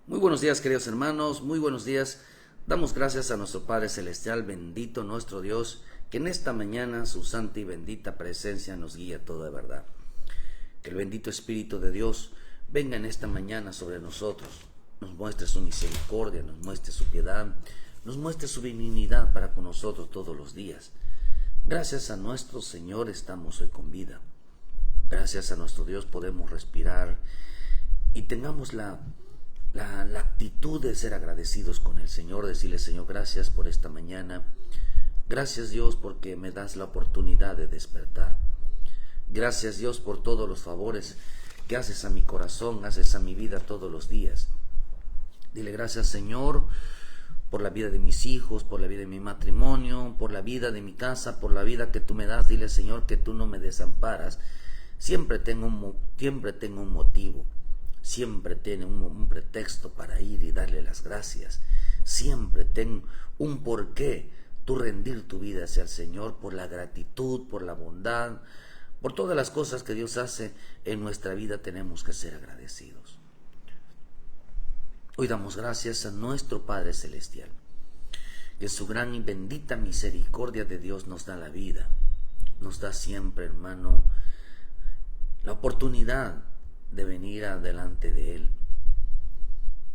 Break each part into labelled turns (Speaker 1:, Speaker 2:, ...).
Speaker 1: Muy buenos días, queridos hermanos, muy buenos días. Damos gracias a nuestro Padre Celestial, bendito nuestro Dios, que en esta mañana su santa y bendita presencia nos guía a toda verdad. Que el bendito Espíritu de Dios venga en esta mañana sobre nosotros, nos muestre su misericordia, nos muestre su piedad, nos muestre su benignidad para con nosotros todos los días. Gracias a nuestro Señor estamos hoy con vida. Gracias a nuestro Dios podemos respirar y tengamos la actitud de ser agradecidos con el Señor, decirle: Señor, gracias por esta mañana, gracias Dios porque me das la oportunidad de despertar, gracias Dios por todos los favores que haces a mi corazón, haces a mi vida todos los días. Dile gracias, Señor, por la vida de mis hijos, por la vida de mi matrimonio, por la vida de mi casa, por la vida que tú me das. Dile, Señor, que tú no me desamparas. Siempre tengo un motivo. Siempre tiene un pretexto para ir y darle las gracias. Siempre tengo un porqué tú rendir tu vida hacia el Señor, por la gratitud, por la bondad, por todas las cosas que Dios hace en nuestra vida. Tenemos que ser agradecidos. Hoy damos gracias a nuestro Padre Celestial, que en su gran y bendita misericordia de Dios nos da la vida. Nos da siempre, hermano, la oportunidad de venir adelante de Él.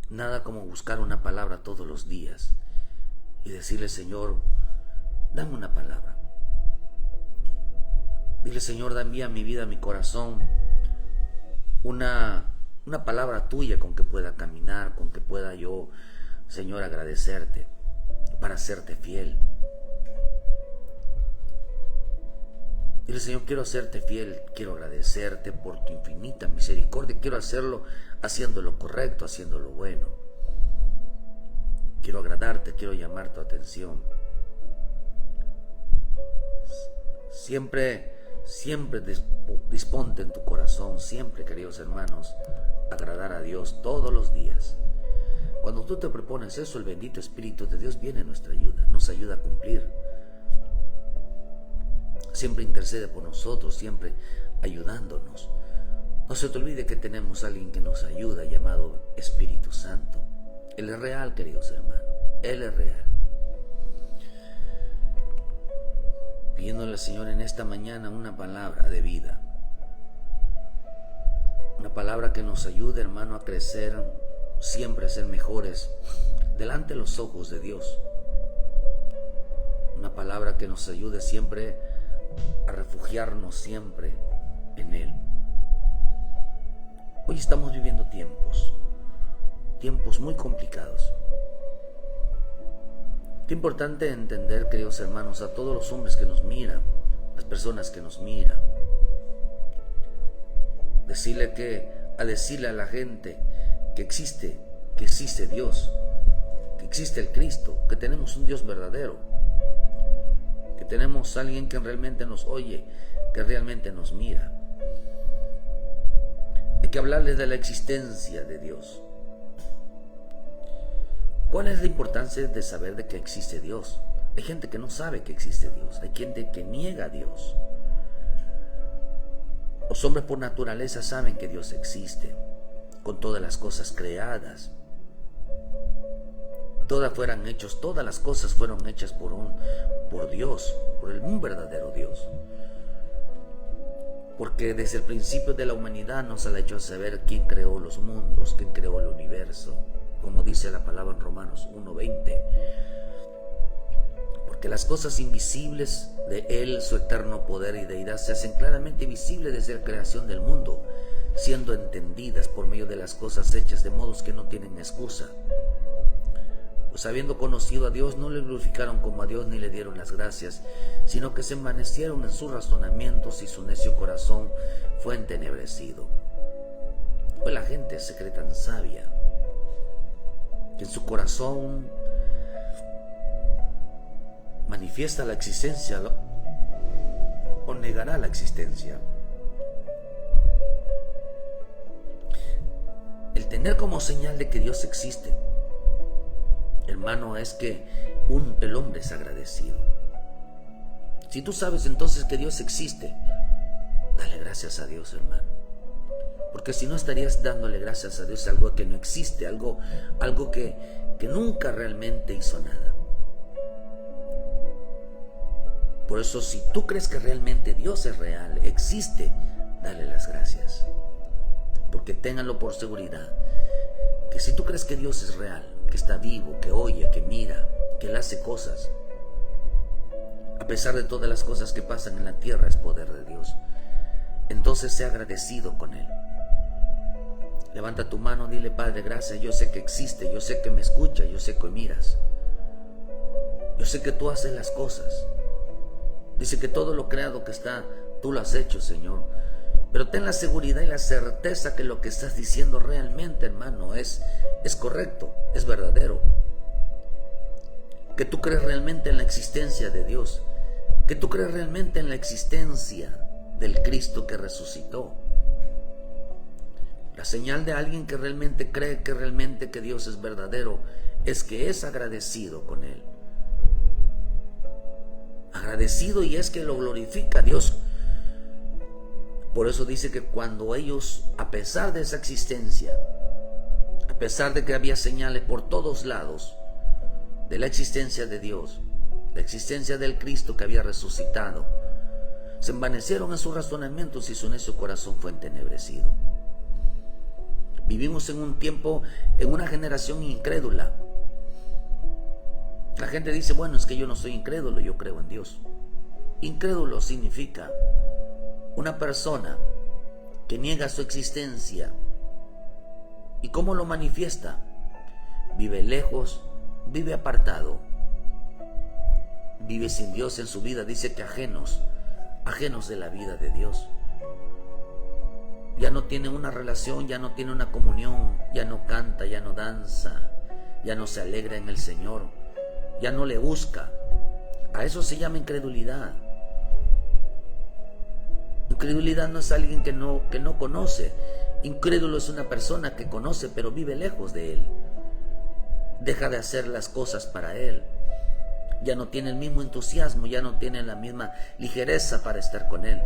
Speaker 1: Nada como buscar una palabra todos los días y decirle: Señor, dame una palabra. Dile: Señor, envía a mi vida, a mi corazón, una palabra tuya con que pueda caminar, con que pueda yo, Señor, agradecerte, para serte fiel. Dile: Señor, quiero hacerte fiel, quiero agradecerte por tu infinita misericordia, quiero hacerlo haciendo lo correcto, haciendo lo bueno. Quiero agradarte, quiero llamar tu atención. Siempre disponte en tu corazón, siempre, queridos hermanos, agradar a Dios todos los días. Cuando tú te propones eso, el bendito Espíritu de Dios viene a nuestra ayuda, nos ayuda a cumplir. Siempre intercede por nosotros, siempre ayudándonos. No se te olvide que tenemos a alguien que nos ayuda, llamado Espíritu Santo. Él es real, queridos hermanos, Él es real. Pidiéndole al Señor en esta mañana una palabra de vida, una palabra que nos ayude, hermano, a crecer, siempre a ser mejores delante de los ojos de Dios. Una palabra que nos ayude siempre a refugiarnos siempre en Él. Hoy estamos viviendo tiempos muy complicados. Qué importante entender, queridos hermanos, a todos los hombres que nos miran, las personas que nos miran, decirle a la gente que existe Dios, que existe el Cristo, que tenemos un Dios verdadero, que tenemos a alguien que realmente nos oye, que realmente nos mira. Hay que hablarles de la existencia de Dios. ¿Cuál es la importancia de saber de que existe Dios? Hay gente que no sabe que existe Dios, hay gente que niega a Dios. Los hombres por naturaleza saben que Dios existe, con todas las cosas creadas. Todas las cosas fueron hechas por Dios, por un verdadero Dios. Porque desde el principio de la humanidad nos ha hecho saber quién creó los mundos, quién creó el universo, como dice la palabra en Romanos 1:20. Porque las cosas invisibles de Él, su eterno poder y deidad, se hacen claramente visibles desde la creación del mundo, siendo entendidas por medio de las cosas hechas, de modos que no tienen excusa. Pues habiendo conocido a Dios, no le glorificaron como a Dios ni le dieron las gracias, sino que se envanecieron en sus razonamientos y su necio corazón fue entenebrecido. Pues la gente se cree tan sabia que en su corazón manifiesta la existencia o negará la existencia. El tener como señal de que Dios existe, hermano, es que el hombre es agradecido. Si tú sabes entonces que Dios existe, dale gracias a Dios, hermano. Porque si no estarías dándole gracias a Dios a algo que no existe, algo que nunca realmente hizo nada. Por eso, si tú crees que realmente Dios es real, existe, dale las gracias. Porque ténganlo por seguridad, que si tú crees que Dios es real, que está vivo, que oye, que mira, que Él hace cosas, a pesar de todas las cosas que pasan en la tierra, es poder de Dios. Entonces sea agradecido con Él. Levanta tu mano, dile: Padre, gracias, yo sé que existe, yo sé que me escucha, yo sé que miras, yo sé que tú haces las cosas. Dice que todo lo creado que está, tú lo has hecho, Señor. Pero ten la seguridad y la certeza que lo que estás diciendo realmente, hermano, es correcto, es verdadero. Que tú crees realmente en la existencia de Dios, que tú crees realmente en la existencia del Cristo que resucitó. La señal de alguien que realmente cree que Dios es verdadero es que es agradecido con Él. Agradecido, y es que lo glorifica a Dios. Por eso dice que cuando ellos, a pesar de esa existencia, a pesar de que había señales por todos lados de la existencia de Dios, la existencia del Cristo que había resucitado, se envanecieron en sus razonamientos y su necio corazón fue entenebrecido. Vivimos en un tiempo, en una generación incrédula. La gente dice: bueno, es que yo no soy incrédulo, yo creo en Dios. Incrédulo significa una persona que niega su existencia. ¿Y cómo lo manifiesta? Vive lejos, vive apartado, vive sin Dios en su vida. Dice que ajenos de la vida de Dios. Ya no tiene una relación, ya no tiene una comunión, ya no canta, ya no danza, ya no se alegra en el Señor, ya no le busca. A eso se llama incredulidad. Incredulidad no es alguien que no conoce. Incrédulo es una persona que conoce pero vive lejos de Él. Deja de hacer las cosas para Él. Ya no tiene el mismo entusiasmo, ya no tiene la misma ligereza para estar con Él.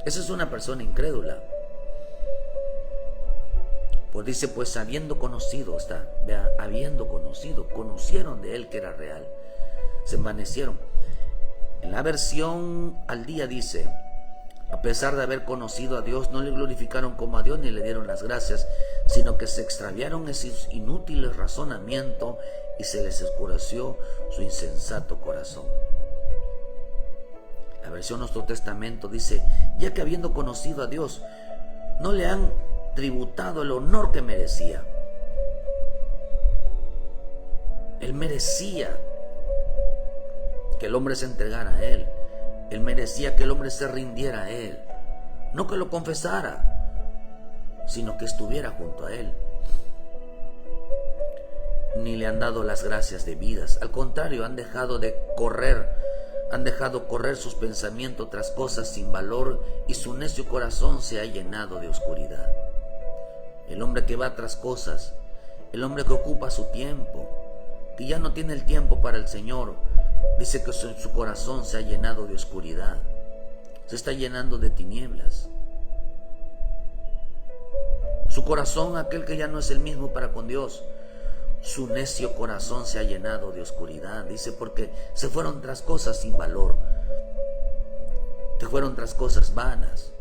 Speaker 1: Esa es una persona incrédula. Pues dice: pues habiendo conocido, conocieron de Él que era real, se envanecieron. En la versión al día dice: a pesar de haber conocido a Dios, no le glorificaron como a Dios ni le dieron las gracias, sino que se extraviaron en sus inútiles razonamientos y se les oscureció su insensato corazón. La versión Nuestro Testamento dice: ya que habiendo conocido a Dios, no le han tributado el honor que merecía. Él merecía que el hombre se entregara a Él. Él merecía que el hombre se rindiera a Él. No que lo confesara, sino que estuviera junto a Él. Ni le han dado las gracias debidas. Al contrario, han dejado correr sus pensamientos tras cosas sin valor, y su necio corazón se ha llenado de oscuridad. El hombre que va tras cosas, el hombre que ocupa su tiempo, que ya no tiene el tiempo para el Señor, dice que su corazón se ha llenado de oscuridad, se está llenando de tinieblas. Su corazón, aquel que ya no es el mismo para con Dios, su necio corazón se ha llenado de oscuridad. Dice: porque se fueron tras cosas sin valor, se fueron tras cosas vanas.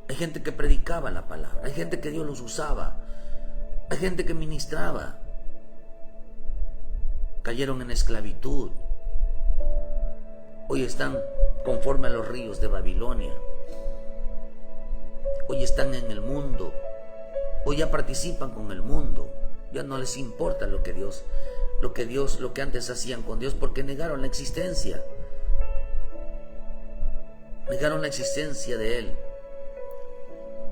Speaker 1: Hay gente que predicaba la palabra, hay gente que Dios los usaba, hay gente que ministraba. Cayeron en esclavitud. Hoy están conforme a los ríos de Babilonia. Hoy están en el mundo. Hoy ya participan con el mundo. Ya no les importa lo que antes hacían con Dios, porque negaron la existencia. Negaron la existencia de Él.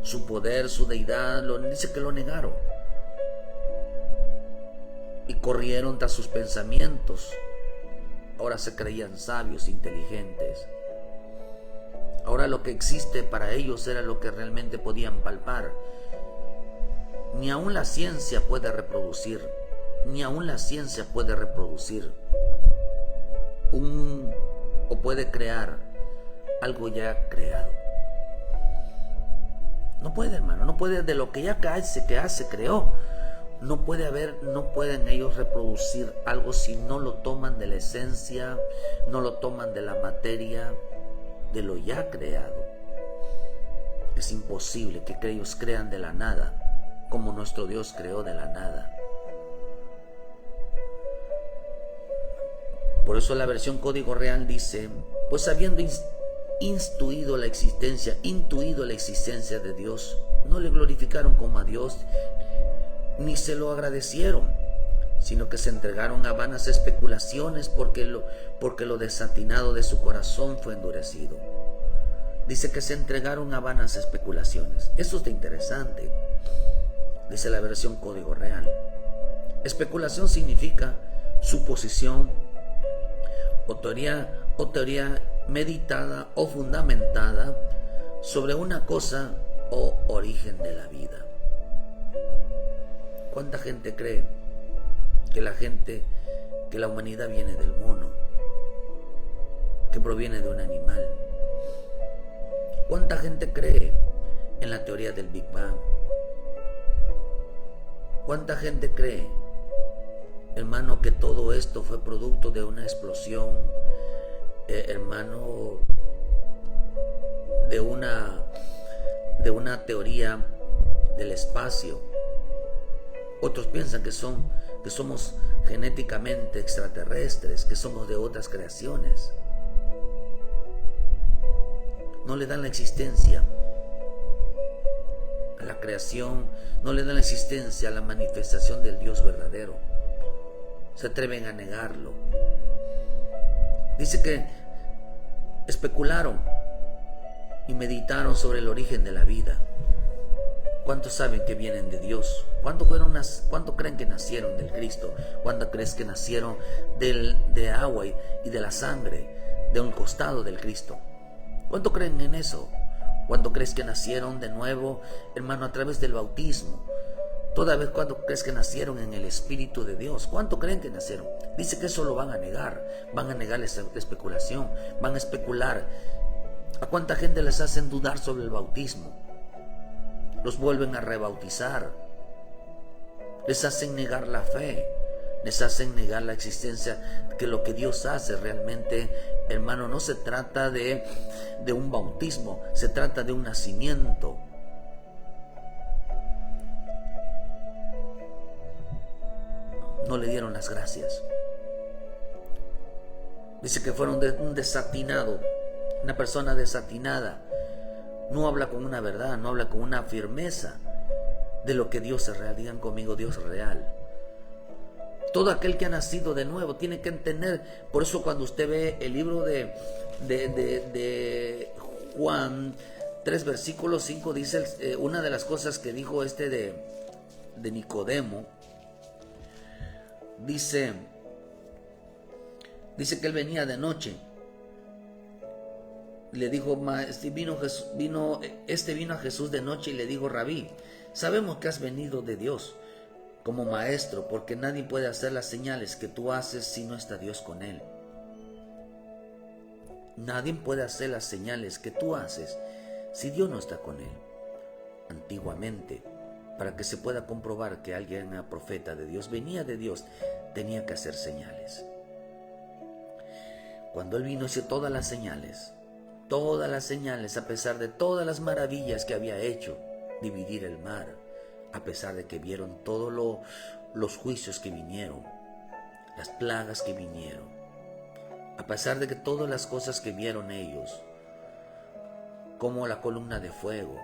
Speaker 1: Su poder, su deidad, dice que lo negaron. Y corrieron tras sus pensamientos. Ahora se creían sabios, inteligentes. Ahora lo que existe para ellos era lo que realmente podían palpar. Ni aún la ciencia puede reproducir. O puede crear algo ya creado. No puede, hermano, no puede. De lo que ya se creó, no pueden ellos reproducir algo si no lo toman de la esencia, no lo toman de la materia, de lo ya creado. Es imposible que ellos crean de la nada, como nuestro Dios creó de la nada. Por eso la versión Código Real dice: pues habiendo intuido la existencia de Dios, no le glorificaron como a Dios, ni se lo agradecieron, sino que se entregaron a vanas especulaciones, porque lo desatinado de su corazón fue endurecido. Dice que se entregaron a vanas especulaciones. Eso está interesante. Dice la versión Código Real. Especulación significa suposición o teoría meditada o fundamentada sobre una cosa o origen de la vida. ¿Cuánta gente cree que la humanidad viene del mono, que proviene de un animal? ¿Cuánta gente cree en la teoría del Big Bang? ¿Cuánta gente cree, hermano, que todo esto fue producto de una explosión, hermano, de una teoría del espacio? Otros piensan que somos genéticamente extraterrestres, que somos de otras creaciones. No le dan la existencia a la creación, no le dan la existencia a la manifestación del Dios verdadero. Se atreven a negarlo. Dice que especularon y meditaron sobre el origen de la vida. ¿Cuántos saben que vienen de Dios? ¿Cuánto creen que nacieron del Cristo? ¿Cuánto crees que nacieron de agua y de la sangre, de un costado del Cristo? ¿Cuánto creen en eso? ¿Cuánto crees que nacieron de nuevo, hermano, a través del bautismo? Toda vez, ¿cuánto crees que nacieron en el Espíritu de Dios? ¿Cuánto creen que nacieron? Dice que eso lo van a negar la especulación, van a especular. ¿A cuánta gente les hacen dudar sobre el bautismo? Los vuelven a rebautizar, les hacen negar la fe, les hacen negar la existencia, que lo que Dios hace realmente, hermano, no se trata de un bautismo, se trata de un nacimiento. No le dieron las gracias. Dice que fueron un desatinado, una persona desatinada. No habla con una verdad, no habla con una firmeza de lo que Dios es real. Digan conmigo, Dios es real. Todo aquel que ha nacido de nuevo tiene que entender. Por eso cuando usted ve el libro de Juan 3 versículo 5, dice una de las cosas que dijo de Nicodemo. Dice que él venía de noche. Le dijo, vino a Jesús de noche y le dijo: Rabí, sabemos que has venido de Dios como maestro, porque nadie puede hacer las señales que tú haces si no está Dios con él. Nadie puede hacer las señales que tú haces si Dios no está con él. Antiguamente, para que se pueda comprobar que alguien era profeta de Dios, venía de Dios, tenía que hacer señales. Cuando él vino, hizo todas las señales, a pesar de todas las maravillas que había hecho, dividir el mar, a pesar de que vieron todos los juicios que vinieron, las plagas que vinieron, a pesar de que todas las cosas que vieron ellos, como la columna de fuego,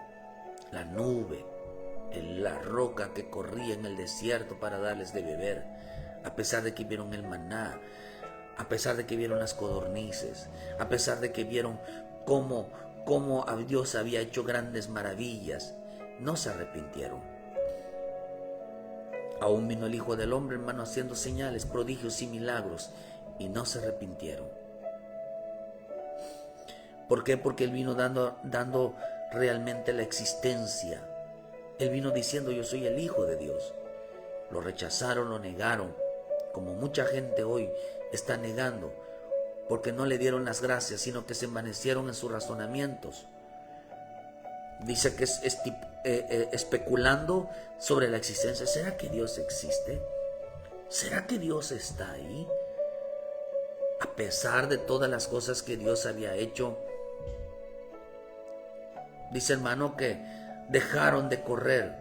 Speaker 1: la nube, la roca que corría en el desierto para darles de beber, a pesar de que vieron el maná, a pesar de que vieron las codornices, a pesar de que vieron cómo Dios había hecho grandes maravillas, no se arrepintieron. Aún vino el Hijo del Hombre, hermano, haciendo señales, prodigios y milagros, y no se arrepintieron. ¿Por qué? Porque Él vino dando realmente la existencia. Él vino diciendo: yo soy el Hijo de Dios. Lo rechazaron, lo negaron, como mucha gente hoy está negando, porque no le dieron las gracias, sino que se envanecieron en sus razonamientos. Dice que especulando sobre la existencia. ¿Será que Dios existe? ¿Será que Dios está ahí? A pesar de todas las cosas que Dios había hecho. Dice, hermano, que dejaron de correr,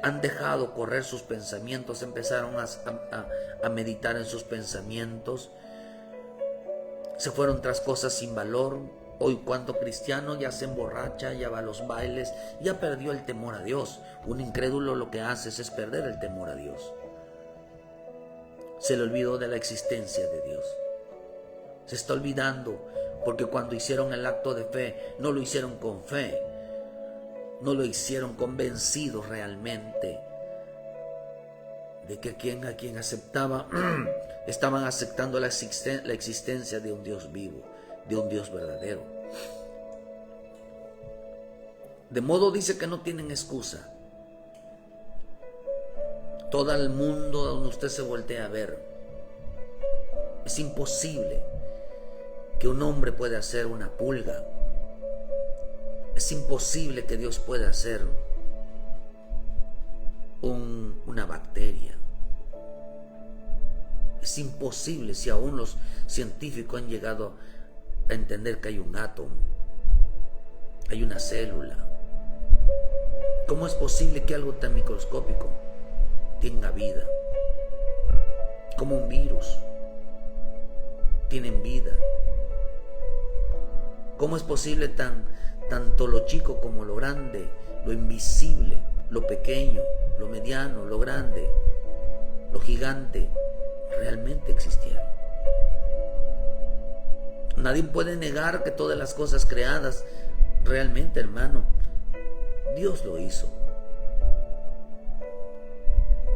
Speaker 1: han dejado correr sus pensamientos, empezaron a meditar en sus pensamientos, se fueron tras cosas sin valor. Hoy cuánto cristiano ya se emborracha, ya va a los bailes, ya perdió el temor a Dios. Un incrédulo lo que hace es perder el temor a Dios. Se le olvidó de la existencia de Dios. Se está olvidando porque cuando hicieron el acto de fe, no lo hicieron con fe, no lo hicieron convencidos realmente de que a quien aceptaba, estaban aceptando la existencia de un Dios vivo, de un Dios verdadero. De modo dice que no tienen excusa. Todo el mundo donde usted se voltea a ver, es imposible que un hombre pueda hacer una pulga. Es imposible que Dios pueda hacer una bacteria. Es imposible si aún los científicos han llegado a entender que hay un átomo, hay una célula. ¿Cómo es posible que algo tan microscópico tenga vida? Como un virus tienen vida. ¿Cómo es posible tanto lo chico como lo grande, lo invisible, lo pequeño, lo mediano, lo grande, lo gigante, realmente existieron? Nadie puede negar que todas las cosas creadas, realmente, hermano, Dios lo hizo.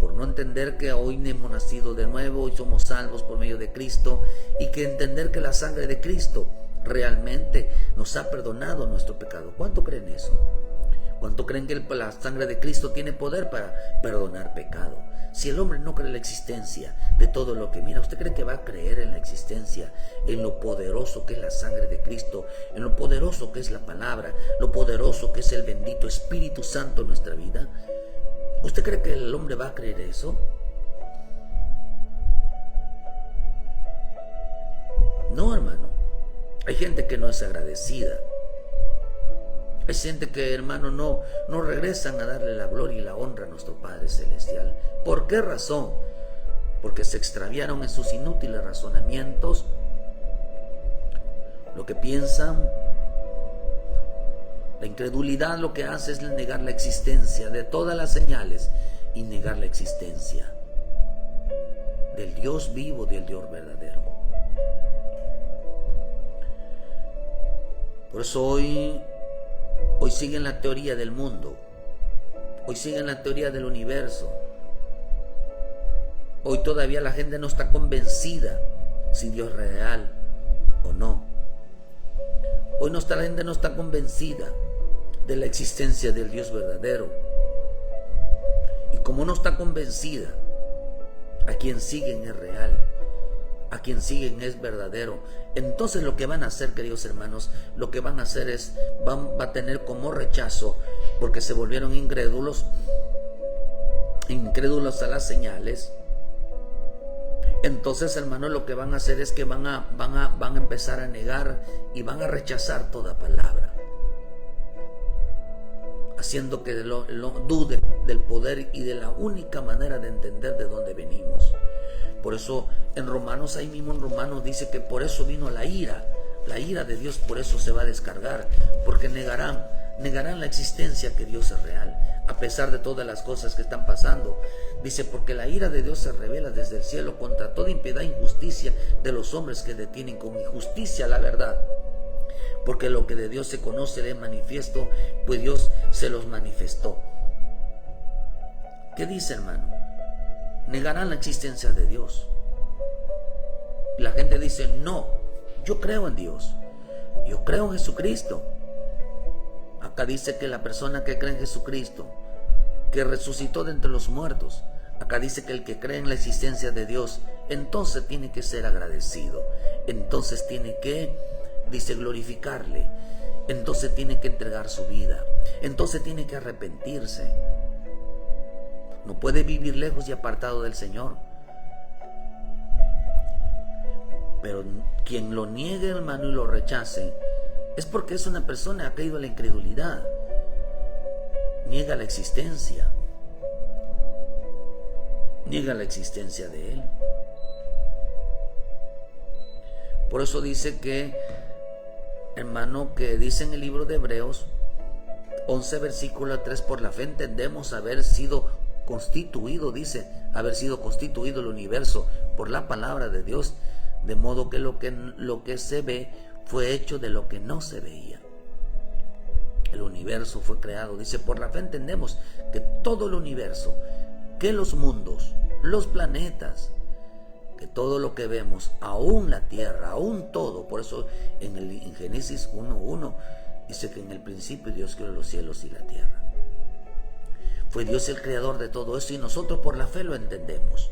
Speaker 1: Por no entender que hoy hemos nacido de nuevo y somos salvos por medio de Cristo, y que entender que la sangre de Cristo realmente nos ha perdonado nuestro pecado. ¿Cuánto creen eso? ¿Cuánto creen que la sangre de Cristo tiene poder para perdonar pecado? Si el hombre no cree en la existencia de todo lo que mira, ¿usted cree que va a creer en la existencia, en lo poderoso que es la sangre de Cristo, en lo poderoso que es la palabra, lo poderoso que es el bendito Espíritu Santo en nuestra vida? ¿Usted cree que el hombre va a creer eso? No, hermano. Hay gente que no es agradecida. Hay gente que, hermano, no regresan a darle la gloria y la honra a nuestro Padre Celestial. ¿Por qué razón? Porque se extraviaron en sus inútiles razonamientos. Lo que piensan, la incredulidad lo que hace es negar la existencia de todas las señales y negar la existencia del Dios vivo, del Dios verdadero. Por eso hoy siguen la teoría del mundo, hoy siguen la teoría del universo. Hoy todavía la gente no está convencida si Dios es real o no. Hoy la gente no está convencida de la existencia del Dios verdadero. Y como no está convencida, a quien siguen es real, a quien siguen es verdadero. Entonces lo que van a hacer, queridos hermanos, lo que van a hacer es, va a tener como rechazo, porque se volvieron incrédulos a las señales. Entonces, hermanos, lo que van a hacer es que van a empezar a negar y van a rechazar toda palabra, haciendo que lo duden del poder y de la única manera de entender de dónde venimos. Por eso en Romanos, ahí mismo en Romanos dice que por eso vino la ira de Dios, por eso se va a descargar, porque negarán la existencia que Dios es real, a pesar de todas las cosas que están pasando. Dice, porque la ira de Dios se revela desde el cielo contra toda impiedad e injusticia de los hombres que detienen con injusticia la verdad. Porque lo que de Dios se conoce le es manifiesto, pues Dios se los manifestó. ¿Qué dice, hermano? Negarán la existencia de Dios. La gente dice, no, yo creo en Dios, yo creo en Jesucristo. Acá dice que la persona que cree en Jesucristo, que resucitó de entre los muertos, acá dice que el que cree en la existencia de Dios, entonces tiene que ser agradecido, entonces tiene que, dice, glorificarle. entonces tiene que entregar su vida, entonces tiene que arrepentirse. No puede vivir lejos y apartado del Señor. Pero quien lo niegue, hermano, y lo rechace, es porque es una persona que ha caído a la incredulidad. Niega la existencia. Niega la existencia de Él. Por eso dice que, hermano, que dice en el libro de Hebreos 11, versículo 3, por la fe entendemos haber sido constituido, dice, haber sido constituido el universo por la palabra de Dios, de modo que lo que se ve fue hecho de lo que no se veía. El universo fue creado, dice, por la fe entendemos que todo el universo, que los mundos, los planetas, que todo lo que vemos, aún la tierra, aún todo, por eso en Génesis 1:1 dice que en el principio Dios creó los cielos y la tierra. Fue Dios el creador de todo eso y nosotros por la fe lo entendemos.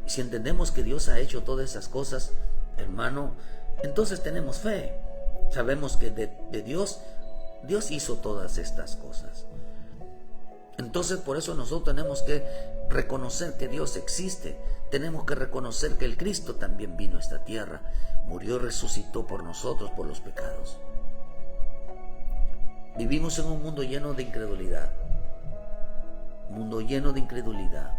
Speaker 1: Y si entendemos que Dios ha hecho todas esas cosas, hermano, entonces tenemos fe. Sabemos que de Dios hizo todas estas cosas. Entonces por eso nosotros tenemos que reconocer que Dios existe. Tenemos que reconocer que el Cristo también vino a esta tierra, murió y resucitó por nosotros, por los pecados. Vivimos en un mundo lleno de incredulidad. Mundo lleno de incredulidad.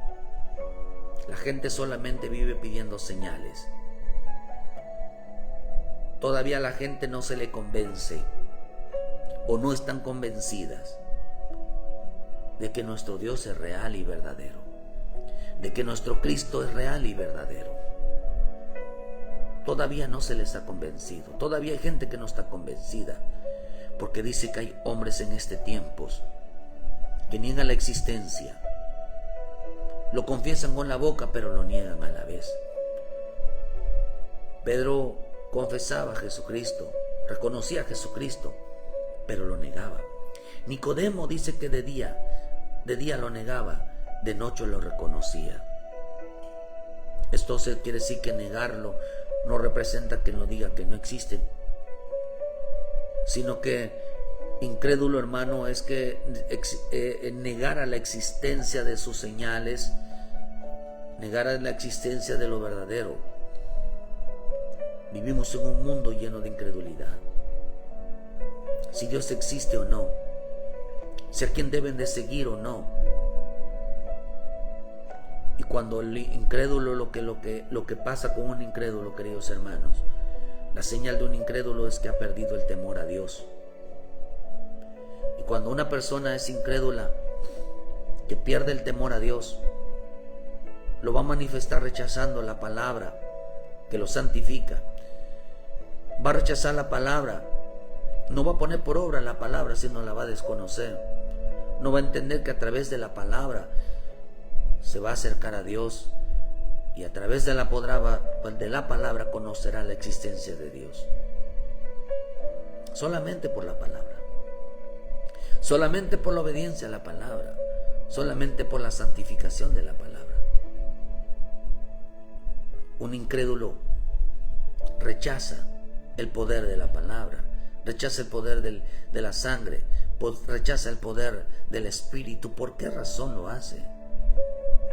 Speaker 1: La gente solamente vive pidiendo señales. Todavía la gente no se le convence o no están convencidas de que nuestro Dios es real y verdadero, de que nuestro Cristo es real y verdadero. Todavía no se les ha convencido. Todavía hay gente que no está convencida, porque dice que hay hombres en este tiempo que niegan la existencia. Lo confiesan con la boca, pero lo niegan a la vez. Pedro confesaba a Jesucristo, reconocía a Jesucristo, pero lo negaba. Nicodemo dice que de día lo negaba, de noche lo reconocía. Esto quiere decir que negarlo no representa que no diga que no existe, sino que incrédulo, hermano, es que negara la existencia de sus señales, negara la existencia de lo verdadero. Vivimos en un mundo lleno de incredulidad. Si Dios existe o no, si a quién deben de seguir o no. Y cuando el incrédulo, lo que pasa con un incrédulo, queridos hermanos, la señal de un incrédulo es que ha perdido el temor a Dios. Y cuando una persona es incrédula, que pierde el temor a Dios, lo va a manifestar rechazando la palabra que lo santifica. Va a rechazar la palabra, no va a poner por obra la palabra, sino la va a desconocer. No va a entender que a través de la palabra se va a acercar a Dios, y a través de la palabra conocerá la existencia de Dios. Solamente por la palabra, solamente por la obediencia a la palabra, solamente por la santificación de la palabra. Un incrédulo rechaza el poder de la palabra, rechaza el poder de la sangre, rechaza el poder del Espíritu. ¿Por qué razón lo hace?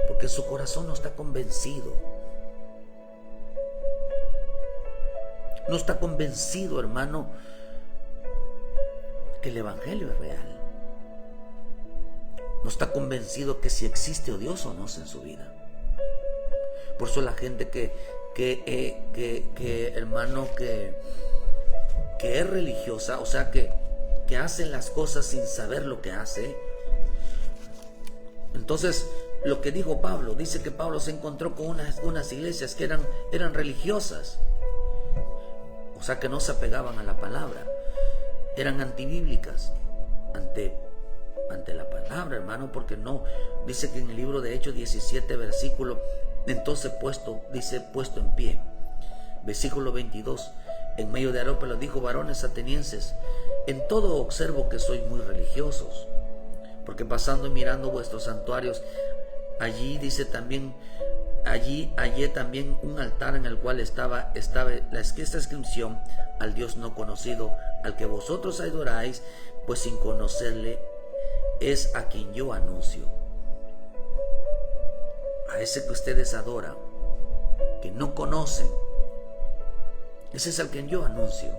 Speaker 1: Porque su corazón no está convencido. No está convencido, hermano, que el Evangelio es real. No está convencido que si existe Dios o no en su vida. Por eso la gente hermano, que es religiosa, o sea, que hace las cosas sin saber lo que hace. Entonces, lo que dijo Pablo, dice que Pablo se encontró con unas iglesias que eran religiosas, o sea, que no se apegaban a la palabra, eran antibíblicas ante la palabra, hermano, porque no, dice que en el libro de Hechos 17, versículo, entonces puesto en pie, versículo 22, en medio de Areópago dijo: varones atenienses, en todo observo que sois muy religiosos, porque pasando y mirando vuestros santuarios, allí dice también allí hallé también un altar en el cual estaba esta inscripción: al Dios no conocido, al que vosotros adoráis, pues sin conocerle es a quien yo anuncio. A ese que ustedes adoran, que no conocen, ese es al quien yo anuncio.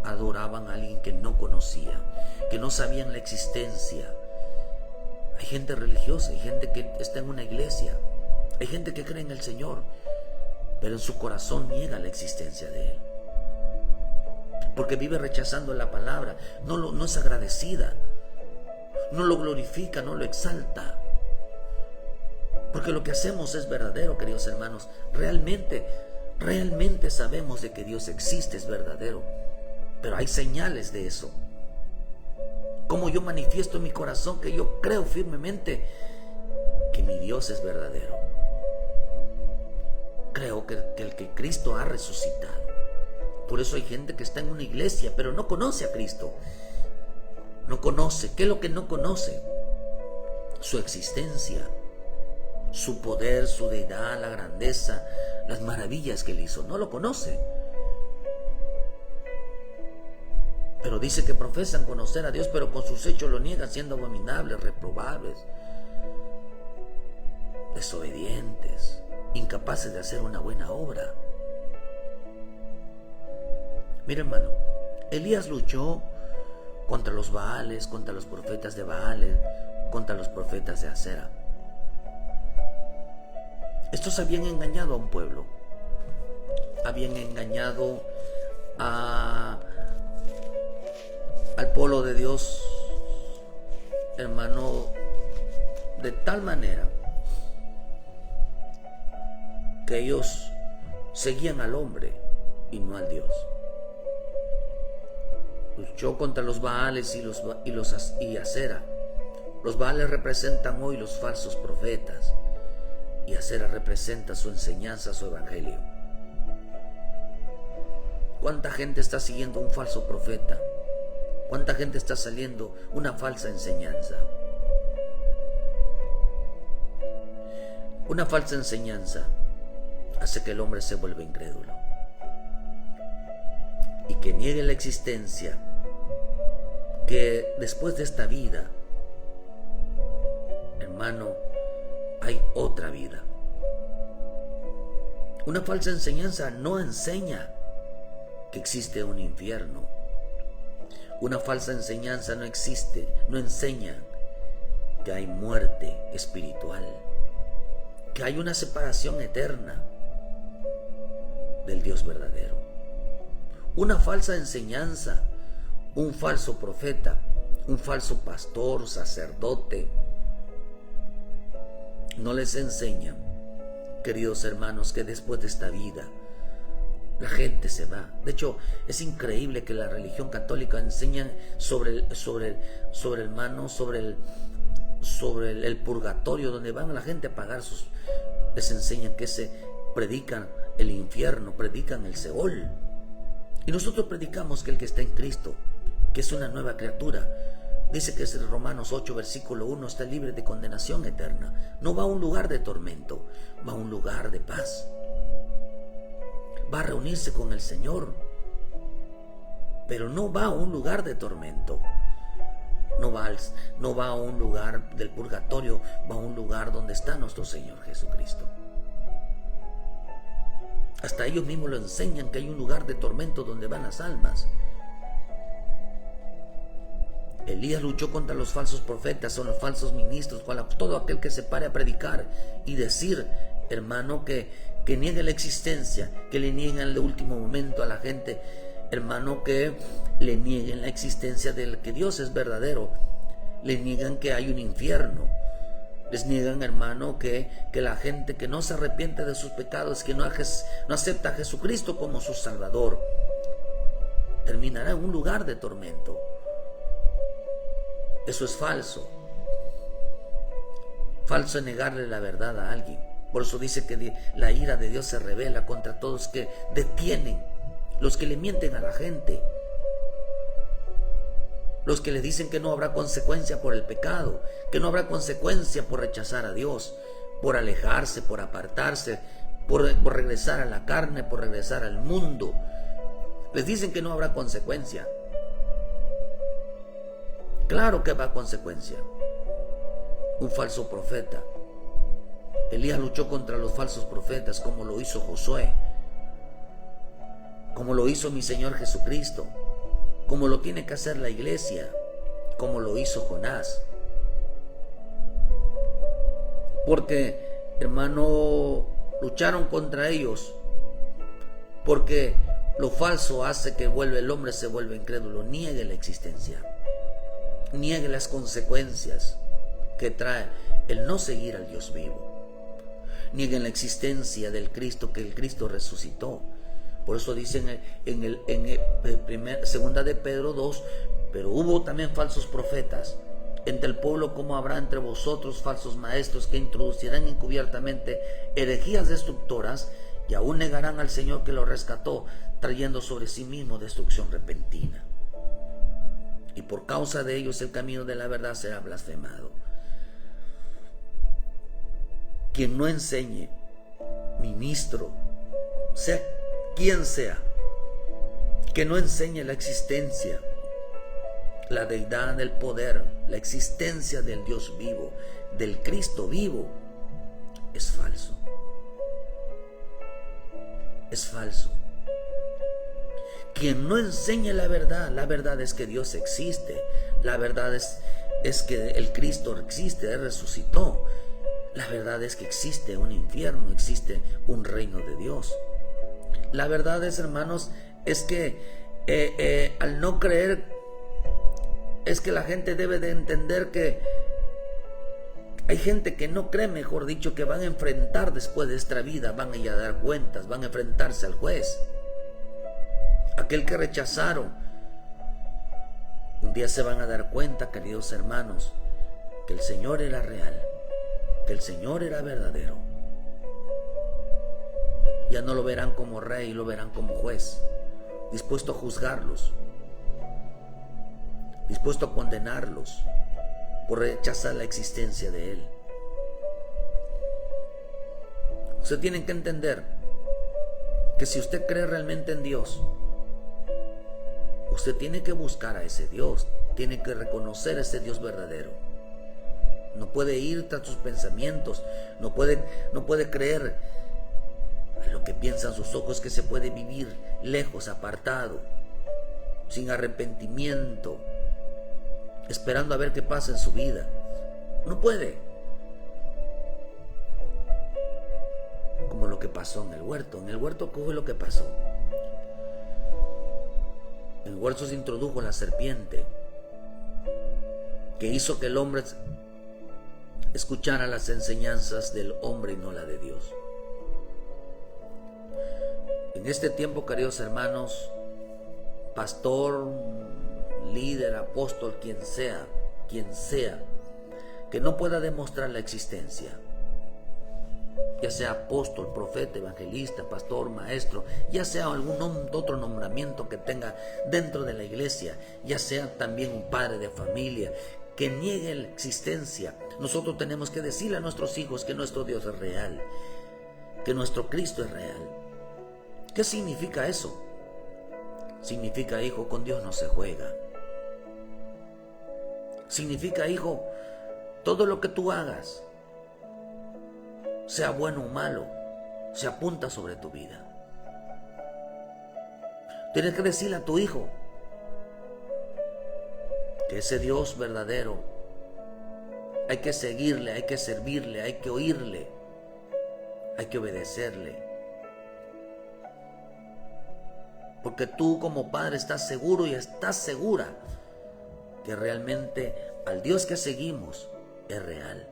Speaker 1: Adoraban a alguien que no conocían, que no sabían la existencia. Hay gente religiosa, hay gente que está en una iglesia, hay gente que cree en el Señor, pero en su corazón niega la existencia de Él, porque vive rechazando la palabra, no es agradecida, no lo glorifica, no lo exalta. Porque lo que hacemos es verdadero, queridos hermanos. Realmente sabemos de que Dios existe, es verdadero. Pero hay señales de eso. Como yo manifiesto en mi corazón que yo creo firmemente que mi Dios es verdadero. Creo que el que Cristo ha resucitado. Por eso hay gente que está en una iglesia, pero no conoce a Cristo. No conoce. ¿Qué es lo que no conoce? Su existencia, su poder, su deidad, la grandeza, las maravillas que Él hizo. No lo conoce. Pero dice que profesan conocer a Dios, pero con sus hechos lo niegan, siendo abominables, reprobables, desobedientes, incapaces de hacer una buena obra. Mira, hermano, Elías luchó contra los Baales, contra los profetas de Baales, contra los profetas de Acera. Estos habían engañado a un pueblo, habían engañado al pueblo de Dios, hermano, de tal manera que ellos seguían al hombre y no al Dios. Luchó contra los Baales y Acera. Los Baales representan hoy los falsos profetas, y Acera representa su enseñanza, su evangelio. ¿Cuánta gente está siguiendo un falso profeta? ¿Cuánta gente está saliendo una falsa enseñanza? Una falsa enseñanza hace que el hombre se vuelva incrédulo y que niegue la existencia, que después de esta vida, hermano, hay otra vida. Una falsa enseñanza no enseña que existe un infierno. Una falsa enseñanza no enseña que hay muerte espiritual, que hay una separación eterna del Dios verdadero. Una falsa enseñanza, un falso profeta, un falso pastor, sacerdote, no les enseñan, queridos hermanos, que después de esta vida la gente se va. De hecho, es increíble que la religión católica enseña sobre el purgatorio, donde van la gente a pagar les enseñan que predican el infierno, predican el Seol. Y nosotros predicamos que el que está en Cristo, que es una nueva criatura, dice que es Romanos 8, versículo 1, está libre de condenación eterna. No va a un lugar de tormento, va a un lugar de paz. Va a reunirse con el Señor, pero no va a un lugar de tormento. No va a un lugar del purgatorio, va a un lugar donde está nuestro Señor Jesucristo. Hasta ellos mismos lo enseñan, que hay un lugar de tormento donde van las almas. Elías luchó contra los falsos profetas, son los falsos ministros, todo aquel que se pare a predicar y decir, hermano, que niegue la existencia, que le nieguen en el último momento a la gente, hermano, que le nieguen la existencia del que Dios es verdadero, le niegan que hay un infierno, les niegan, hermano, que la gente que no se arrepiente de sus pecados, que no acepta a Jesucristo como su Salvador, terminará en un lugar de tormento. Eso es falso. Falso es negarle la verdad a alguien. Por eso dice que la ira de Dios se revela contra todos que detienen, los que le mienten a la gente, los que le dicen que no habrá consecuencia por el pecado, que no habrá consecuencia por rechazar a Dios. por alejarse, por apartarse, por regresar a la carne, por regresar al mundo. Les dicen que no habrá consecuencia. Claro que va a consecuencia. Un falso profeta. Elías luchó contra los falsos profetas como lo hizo Josué, como lo hizo mi Señor Jesucristo, como lo tiene que hacer la iglesia, como lo hizo Jonás. Porque, hermano, lucharon contra ellos, porque lo falso hace que el hombre se vuelva incrédulo, niegue la existencia, niegue las consecuencias que trae el no seguir al Dios vivo. Nieguen la existencia del Cristo, que el Cristo resucitó. Por eso dice segunda de Pedro 2, pero hubo también falsos profetas entre el pueblo, como habrá entre vosotros falsos maestros que introducirán encubiertamente herejías destructoras y aún negarán al Señor que lo rescató, trayendo sobre sí mismo destrucción repentina. Y por causa de ellos el camino de la verdad será blasfemado. Quien no enseñe, ministro, sea quien sea, que no enseñe la existencia, la deidad, el poder, la existencia del Dios vivo, del Cristo vivo, es falso. Es falso. Quien no enseñe la verdad es que Dios existe, la verdad es que el Cristo existe, Él resucitó. La verdad es que existe un infierno, existe un reino de Dios. La verdad es, hermanos, es que al no creer, es que la gente debe de entender que hay gente que no cree, mejor dicho, que van a enfrentar después de esta vida, van a ir a dar cuentas, van a enfrentarse al juez. Aquel que rechazaron, un día se van a dar cuenta, queridos hermanos, que el Señor era real, que el Señor era verdadero. Ya no lo verán como rey, lo verán como juez, dispuesto a juzgarlos, dispuesto a condenarlos por rechazar la existencia de Él. Usted tiene que entender que si usted cree realmente en Dios, usted tiene que buscar a ese Dios, tiene que reconocer a ese Dios verdadero. No puede ir tras sus pensamientos, no puede creer a lo que piensan sus ojos, que se puede vivir lejos, apartado, sin arrepentimiento, esperando a ver qué pasa en su vida. No puede. Como lo que pasó en el huerto. En el huerto, ¿qué fue lo que pasó? En el huerto se introdujo la serpiente, que hizo que el hombre escuchara las enseñanzas del hombre y no la de Dios. En este tiempo, queridos hermanos, pastor, líder, apóstol, quien sea, que no pueda demostrar la existencia, ya sea apóstol, profeta, evangelista, pastor, maestro, ya sea algún otro nombramiento que tenga dentro de la iglesia, ya sea también un padre de familia, que niegue la existencia. Nosotros tenemos que decirle a nuestros hijos que nuestro Dios es real, que nuestro Cristo es real. ¿Qué significa eso? Significa, hijo, con Dios no se juega. Significa, hijo, todo lo que tú hagas, sea bueno o malo, se apunta sobre tu vida. Tienes que decirle a tu hijo que ese Dios verdadero hay que seguirle, hay que servirle, hay que oírle, hay que obedecerle. Porque tú como padre estás seguro y estás segura que realmente al Dios que seguimos es real.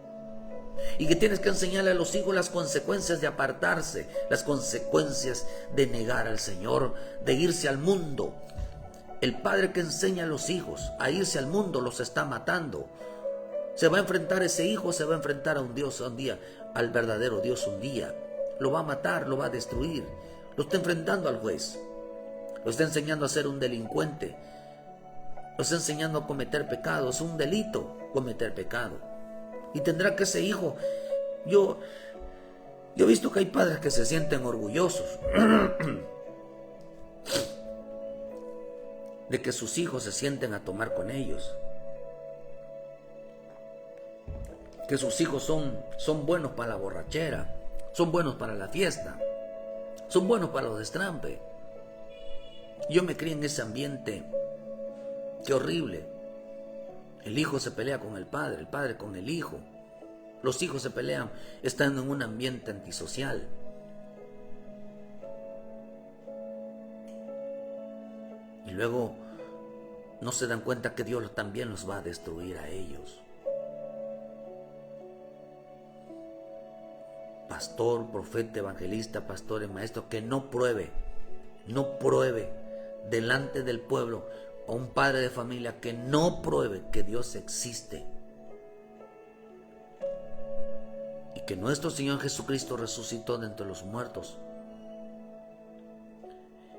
Speaker 1: Y que tienes que enseñarle a los hijos las consecuencias de apartarse, las consecuencias de negar al Señor, de irse al mundo. El padre que enseña a los hijos a irse al mundo los está matando. Se va a enfrentar ese hijo, se va a enfrentar a un Dios un día, al verdadero Dios un día. Lo va a matar, lo va a destruir. Lo está enfrentando al juez. Lo está enseñando a ser un delincuente. Lo está enseñando a cometer pecado. Es un delito cometer pecado. Y tendrá que ese hijo Yo he visto que hay padres que se sienten orgullosos de que sus hijos se sienten a tomar con ellos, que sus hijos son buenos para la borrachera, son buenos para la fiesta, son buenos para los destrampes. Yo me crié en ese ambiente. Qué horrible. El hijo se pelea con el padre con el hijo. Los hijos se pelean estando en un ambiente antisocial. Y luego no se dan cuenta que Dios también los va a destruir a ellos. Pastor, profeta, evangelista, pastor y maestro, que no pruebe delante del pueblo, o un padre de familia que no pruebe que Dios existe y que nuestro Señor Jesucristo resucitó de entre los muertos,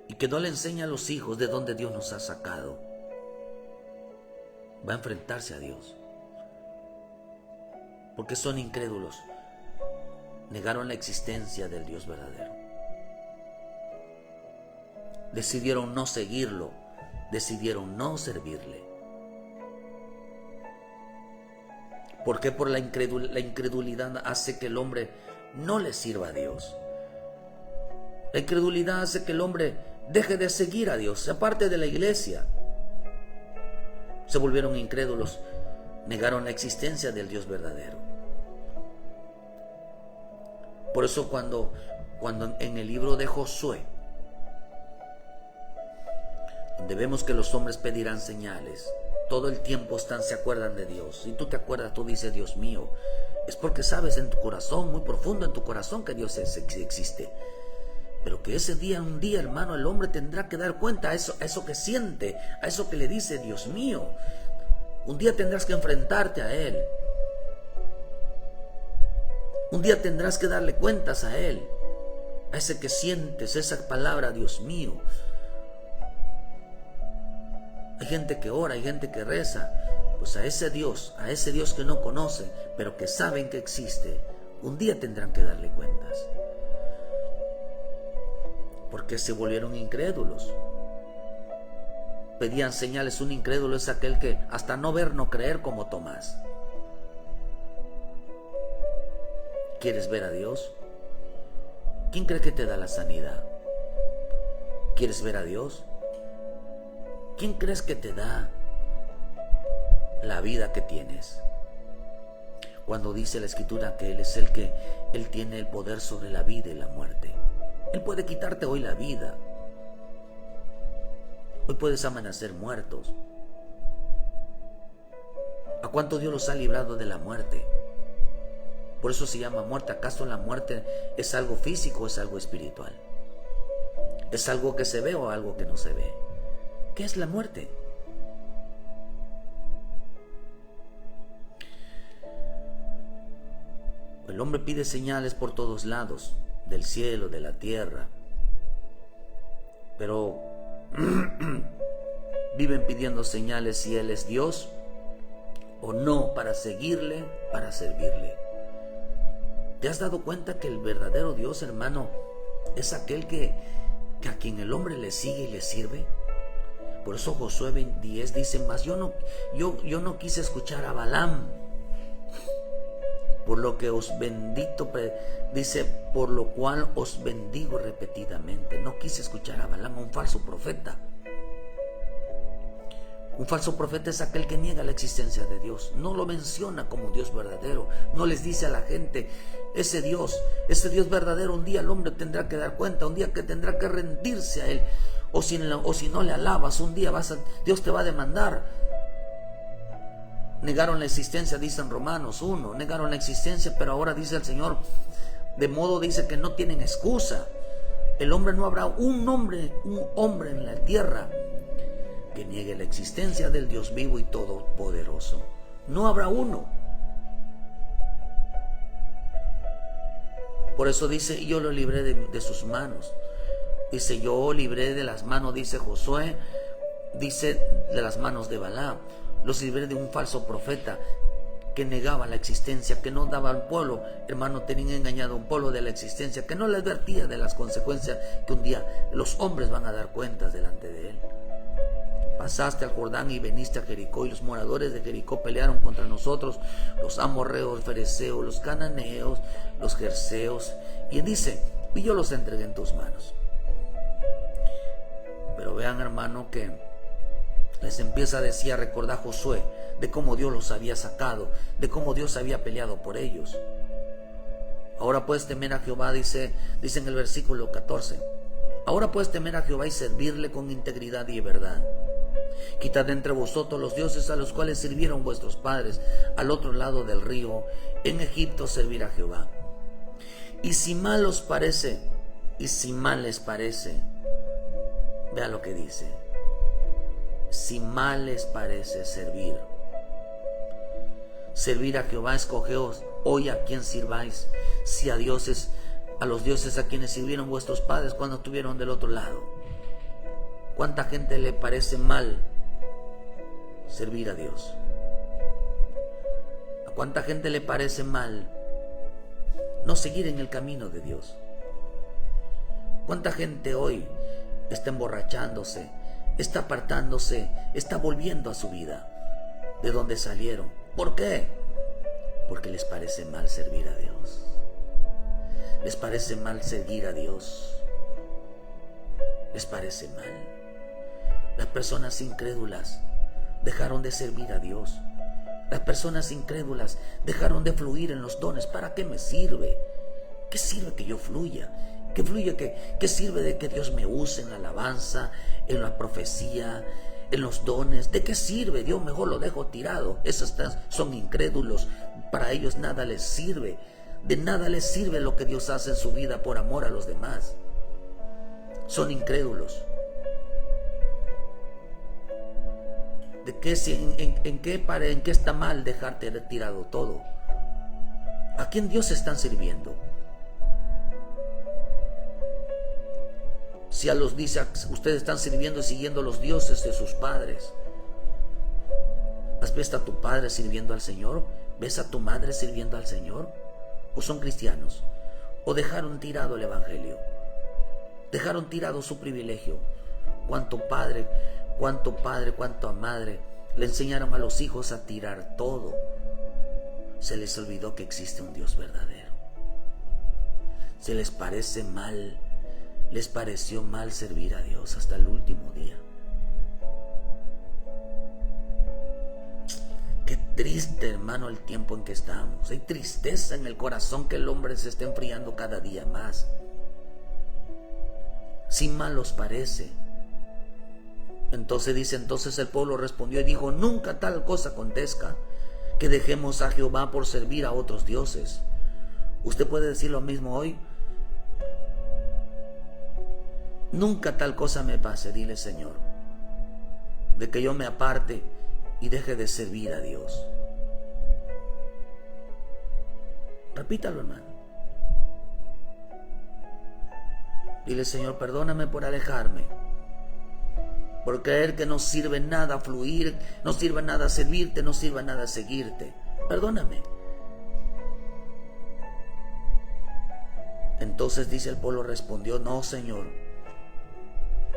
Speaker 1: y que no le enseña a los hijos de dónde Dios nos ha sacado, va a enfrentarse a Dios, porque son incrédulos. Negaron la existencia del Dios verdadero. Decidieron no seguirlo, decidieron no servirle. ¿Por qué? Por la incredulidad hace que el hombre no le sirva a Dios. La incredulidad hace que el hombre deje de seguir a Dios, se aparte de la iglesia. Se volvieron incrédulos, negaron la existencia del Dios verdadero. Por eso cuando en el libro de Josué, donde vemos que los hombres pedirán señales, todo el tiempo se acuerdan de Dios. Si tú te acuerdas, tú dices, Dios mío, es porque sabes en tu corazón, muy profundo en tu corazón, que Dios existe. Pero que un día, hermano, el hombre tendrá que dar cuenta a eso que siente, a eso que le dice, Dios mío. Un día tendrás que enfrentarte a Él. Un día tendrás que darle cuentas a Él, a ese que sientes, esa palabra, Dios mío. Hay gente que ora, hay gente que reza, pues a ese Dios que no conocen, pero que saben que existe, un día tendrán que darle cuentas. Porque se volvieron incrédulos. Pedían señales. Un incrédulo es aquel que hasta no ver, no creer, como Tomás. ¿Quieres ver a Dios? ¿Quién cree que te da la sanidad? ¿Quieres ver a Dios? ¿Quién crees que te da la vida que tienes? Cuando dice la Escritura que Él es Él tiene el poder sobre la vida y la muerte. Él puede quitarte hoy la vida. Hoy puedes amanecer muertos. ¿A cuánto Dios los ha librado de la muerte? Por eso se llama muerte. ¿Acaso la muerte es algo físico o es algo espiritual? ¿Es algo que se ve o algo que no se ve? ¿Qué es la muerte? El hombre pide señales por todos lados, del cielo, de la tierra, pero viven pidiendo señales si Él es Dios o no, para seguirle, para servirle. ¿Te has dado cuenta que el verdadero Dios, hermano, es aquel que a quien el hombre le sigue y le sirve? Por eso Josué 10 dice, mas yo no quise escuchar a Balaam, por lo que os bendito, dice, por lo cual os bendigo repetidamente. No quise escuchar a Balaam, un falso profeta. Un falso profeta es aquel que niega la existencia de Dios, no lo menciona como Dios verdadero, no les dice a la gente, ese Dios verdadero, un día el hombre tendrá que dar cuenta, un día que tendrá que rendirse a Él, o si no le alabas, un día Dios te va a demandar. Negaron la existencia, dice en Romanos 1, negaron la existencia, pero ahora dice el Señor, de modo dice que no tienen excusa. El hombre, no habrá un hombre en la tierra que niegue la existencia del Dios vivo y todopoderoso. No habrá uno. Por eso dice, yo lo libré de sus manos. Dice, yo libré de las manos, dice Josué, dice de las manos de Balaam. Los libré de un falso profeta que negaban la existencia, que no daba al pueblo, hermano, tenían engañado a un pueblo de la existencia, que no le advertía de las consecuencias que un día los hombres van a dar cuentas delante de él. Pasaste al Jordán y veniste a Jericó, y los moradores de Jericó pelearon contra nosotros, los amorreos, los fereceos, los cananeos, los jerseos, y dice, y yo los entregué en tus manos. Pero vean, hermano, que les empieza a decir, a recordar Josué, de cómo Dios los había sacado, de cómo Dios había peleado por ellos. Ahora puedes temer a Jehová, dice en el versículo 14. Ahora puedes temer a Jehová y servirle con integridad y verdad. Quitad de entre vosotros los dioses a los cuales sirvieron vuestros padres al otro lado del río, en Egipto, servir a Jehová. Y si mal os parece, y si mal les parece, vea lo que dice. Si mal les parece servir a Jehová, escogeos hoy a quien sirváis, si a los dioses a quienes sirvieron vuestros padres cuando estuvieron del otro lado. ¿Cuánta gente le parece mal servir a Dios? ¿A cuánta gente le parece mal no seguir en el camino de Dios? ¿Cuánta gente hoy está emborrachándose, está apartándose, está volviendo a su vida de donde salieron? ¿Por qué? Porque les parece mal servir a Dios. Les parece mal seguir a Dios. Les parece mal. Las personas incrédulas dejaron de servir a Dios. Las personas incrédulas dejaron de fluir en los dones. ¿Para qué me sirve? ¿Qué sirve que yo fluya? ¿Qué sirve de que Dios me use en la alabanza, en la profecía, en los dones? ¿De qué sirve? Dios mejor lo dejo tirado. Esos son incrédulos. Para ellos nada les sirve. De nada les sirve lo que Dios hace en su vida por amor a los demás. Son incrédulos. ¿De qué, en qué está mal dejarte tirado todo? ¿A quién Dios están sirviendo? Si a los dice, ustedes están sirviendo y siguiendo los dioses de sus padres. ¿Has visto a tu padre sirviendo al Señor? ¿Ves a tu madre sirviendo al Señor? ¿O son cristianos? ¿O dejaron tirado el evangelio? ¿Dejaron tirado su privilegio? ¿Cuánta madre le enseñaron a los hijos a tirar todo? Se les olvidó que existe un Dios verdadero. Se les parece mal. Les pareció mal servir a Dios hasta el último día. Qué triste, hermano, el tiempo en que estamos. Hay tristeza en el corazón que el hombre se está enfriando cada día más. Si mal os parece. Entonces el pueblo respondió y dijo, nunca tal cosa acontezca, que dejemos a Jehová por servir a otros dioses. ¿Usted puede decir lo mismo hoy? Nunca tal cosa me pase, dile Señor, de que yo me aparte y deje de servir a Dios. Repítalo, hermano. Dile, Señor, perdóname por alejarme, por creer que no sirve nada fluir, no sirve nada servirte, no sirve nada seguirte. Perdóname. Entonces dice el pueblo, respondió, no, Señor,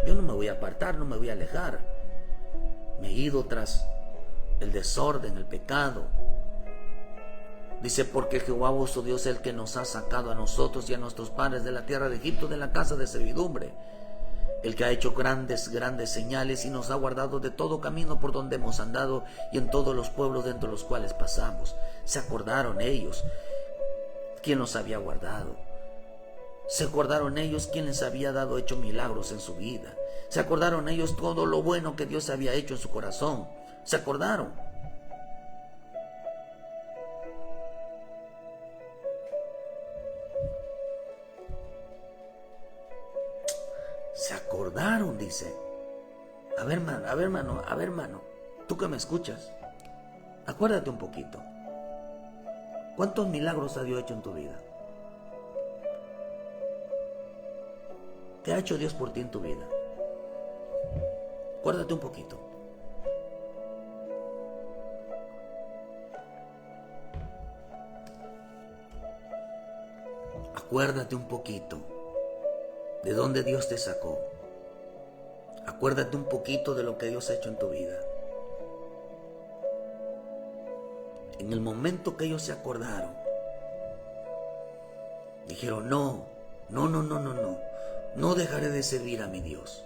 Speaker 1: yo no me voy a apartar, no me voy a alejar. Me he ido tras el desorden, el pecado. Dice, porque Jehová vuestro Dios es el que nos ha sacado a nosotros y a nuestros padres de la tierra de Egipto, de la casa de servidumbre. El que ha hecho grandes señales y nos ha guardado de todo camino por donde hemos andado y en todos los pueblos dentro de los cuales pasamos. Se acordaron ellos quién los había guardado. Se acordaron ellos quién les había hecho milagros en su vida. Se acordaron ellos todo lo bueno que Dios había hecho en su corazón. Se acordaron. Se acordaron, dice. A ver, hermano, tú que me escuchas, acuérdate un poquito. ¿Cuántos milagros ha Dios hecho en tu vida? ¿Qué ha hecho Dios por ti en tu vida? Acuérdate un poquito. acuérdate un poquito de dónde Dios te sacó. Acuérdate un poquito de lo que Dios ha hecho en tu vida. En el momento que ellos se acordaron, dijeron, no dejaré de servir a mi Dios.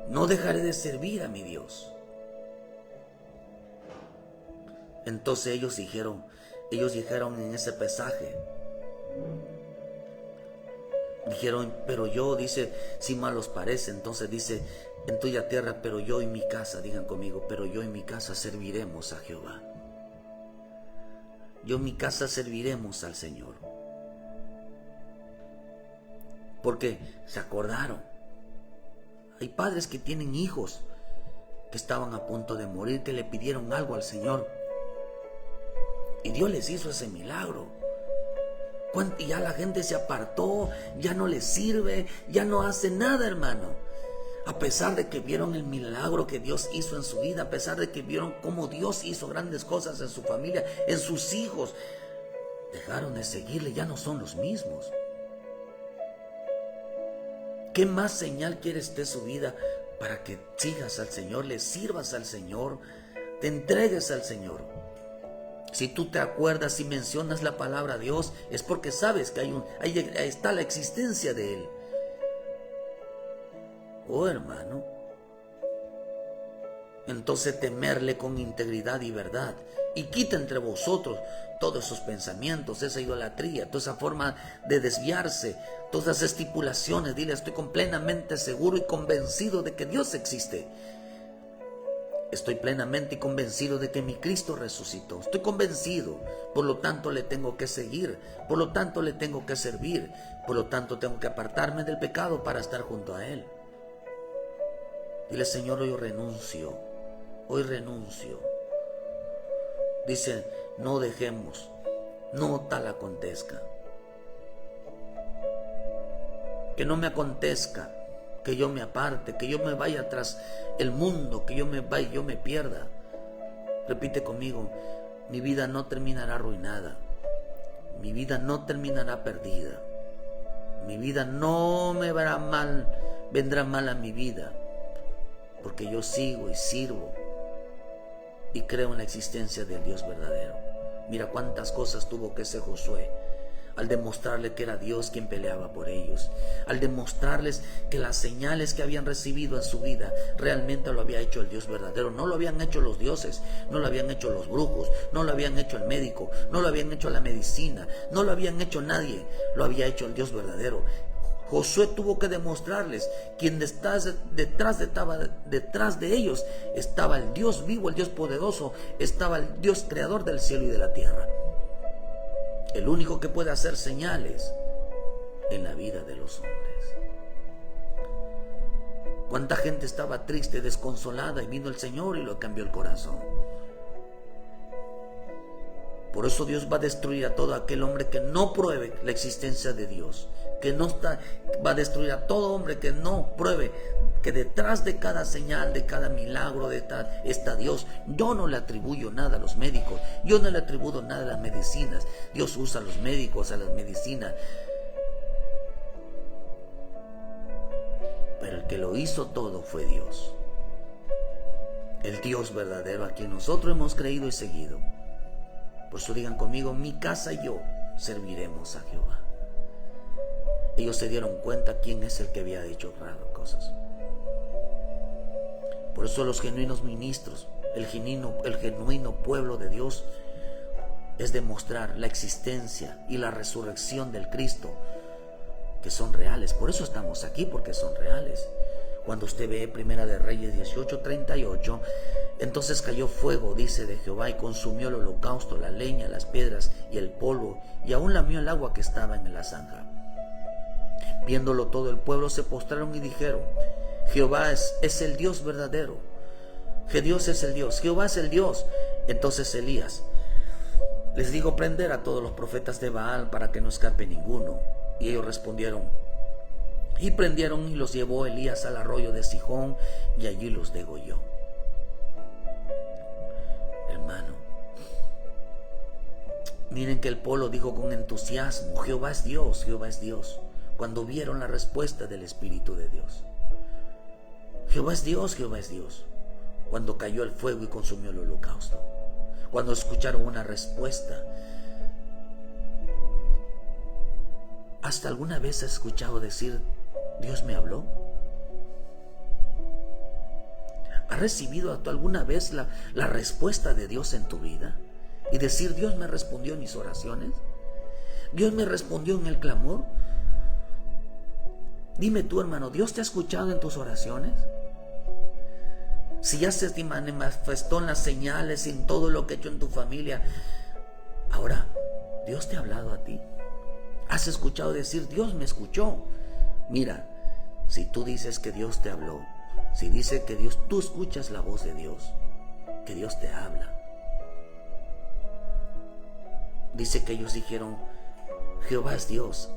Speaker 1: No dejaré de servir a mi Dios. Entonces ellos dijeron en ese pasaje, dijeron, pero yo, dice, si mal os parece, entonces dice, en tuya tierra, pero yo y mi casa, digan conmigo, pero yo y mi casa serviremos a Jehová. Yo y mi casa serviremos al Señor. Porque se acordaron. Hay padres que tienen hijos que estaban a punto de morir, que le pidieron algo al Señor. Y Dios les hizo ese milagro. Y ya la gente se apartó, ya no les sirve, ya no hace nada, hermano. A pesar de que vieron el milagro que Dios hizo en su vida, a pesar de que vieron cómo Dios hizo grandes cosas en su familia, en sus hijos, dejaron de seguirle, ya no son los mismos. ¿Qué más señal quiere usted su vida para que sigas al Señor, le sirvas al Señor, te entregues al Señor? Si tú te acuerdas y mencionas la palabra Dios, es porque sabes que ahí está la existencia de Él. Oh, hermano. Entonces temerle con integridad y verdad. Y quita entre vosotros todos esos pensamientos, esa idolatría, toda esa forma de desviarse, todas esas estipulaciones. Dile, estoy plenamente seguro y convencido de que Dios existe. Estoy plenamente convencido de que mi Cristo resucitó. Estoy convencido. Por lo tanto, le tengo que seguir. Por lo tanto, le tengo que servir. Por lo tanto, tengo que apartarme del pecado para estar junto a Él. Dile, Señor, hoy renuncio. Hoy renuncio. Dice, no dejemos, no tal acontezca. Que no me acontezca, que yo me aparte, que yo me vaya tras el mundo, que yo me vaya y yo me pierda. Repite conmigo, mi vida no terminará arruinada, mi vida no terminará perdida, mi vida no me verá mal, vendrá mal a mi vida, porque yo sigo y sirvo y creo en la existencia del Dios verdadero. Mira cuántas cosas tuvo que hacer Josué al demostrarle que era Dios quien peleaba por ellos, al demostrarles que las señales que habían recibido en su vida realmente lo había hecho el Dios verdadero. No lo habían hecho los dioses, no lo habían hecho los brujos, no lo habían hecho el médico, no lo habían hecho la medicina, no lo habían hecho nadie, lo había hecho el Dios verdadero. Josué tuvo que demostrarles quien detrás de ellos estaba el Dios vivo, el Dios poderoso, estaba el Dios creador del cielo y de la tierra. El único que puede hacer señales en la vida de los hombres. Cuánta gente estaba triste, desconsolada, y vino el Señor y lo cambió el corazón. Por eso Dios va a destruir a todo aquel hombre que no pruebe la existencia de Dios, va a destruir a todo hombre que no pruebe que detrás de cada señal, de cada milagro, está Dios. Yo no le atribuyo nada a los médicos, yo no le atribuyo nada a las medicinas. Dios usa a los médicos, a las medicinas, pero el que lo hizo todo fue Dios, el Dios verdadero a quien nosotros hemos creído y seguido. Por eso digan conmigo, mi casa y yo serviremos a Jehová. Ellos se dieron cuenta quién es el que había hecho cosas. Por eso los genuinos ministros, el genuino pueblo de Dios, es demostrar la existencia y la resurrección del Cristo, que son reales. Por eso estamos aquí, porque son reales. Cuando usted ve Primera de Reyes 18:38, entonces cayó fuego, dice, de Jehová, y consumió el holocausto, la leña, las piedras y el polvo, y aún lamió el agua que estaba en la zanja. Viéndolo todo el pueblo se postraron y dijeron, Jehová es el Dios verdadero, que Dios es el Dios, Jehová es el Dios. Entonces Elías les dijo prender a todos los profetas de Baal para que no escape ninguno. Y ellos respondieron, y prendieron, y los llevó Elías al arroyo de Sijón, y allí los degolló. Hermano, Miren que el pueblo dijo con entusiasmo: Jehová es Dios, Jehová es Dios, cuando vieron la respuesta del Espíritu de Dios. Jehová es Dios, Jehová es Dios, cuando cayó el fuego y consumió el holocausto. Cuando escucharon una respuesta. ¿Hasta alguna vez has escuchado decir: Dios me habló? ¿Has recibido alguna vez la respuesta de Dios en tu vida? Y decir: Dios me respondió en mis oraciones, Dios me respondió en el clamor. Dime tú, hermano, ¿Dios te ha escuchado en tus oraciones? Si ya se te manifestó en las señales, en todo lo que he hecho en tu familia, ahora, ¿Dios te ha hablado a ti? ¿Has escuchado decir: Dios me escuchó? Mira, si tú dices que Dios te habló, si dice que tú escuchas la voz de Dios, que Dios te habla. Dice que ellos dijeron: Jehová es Dios,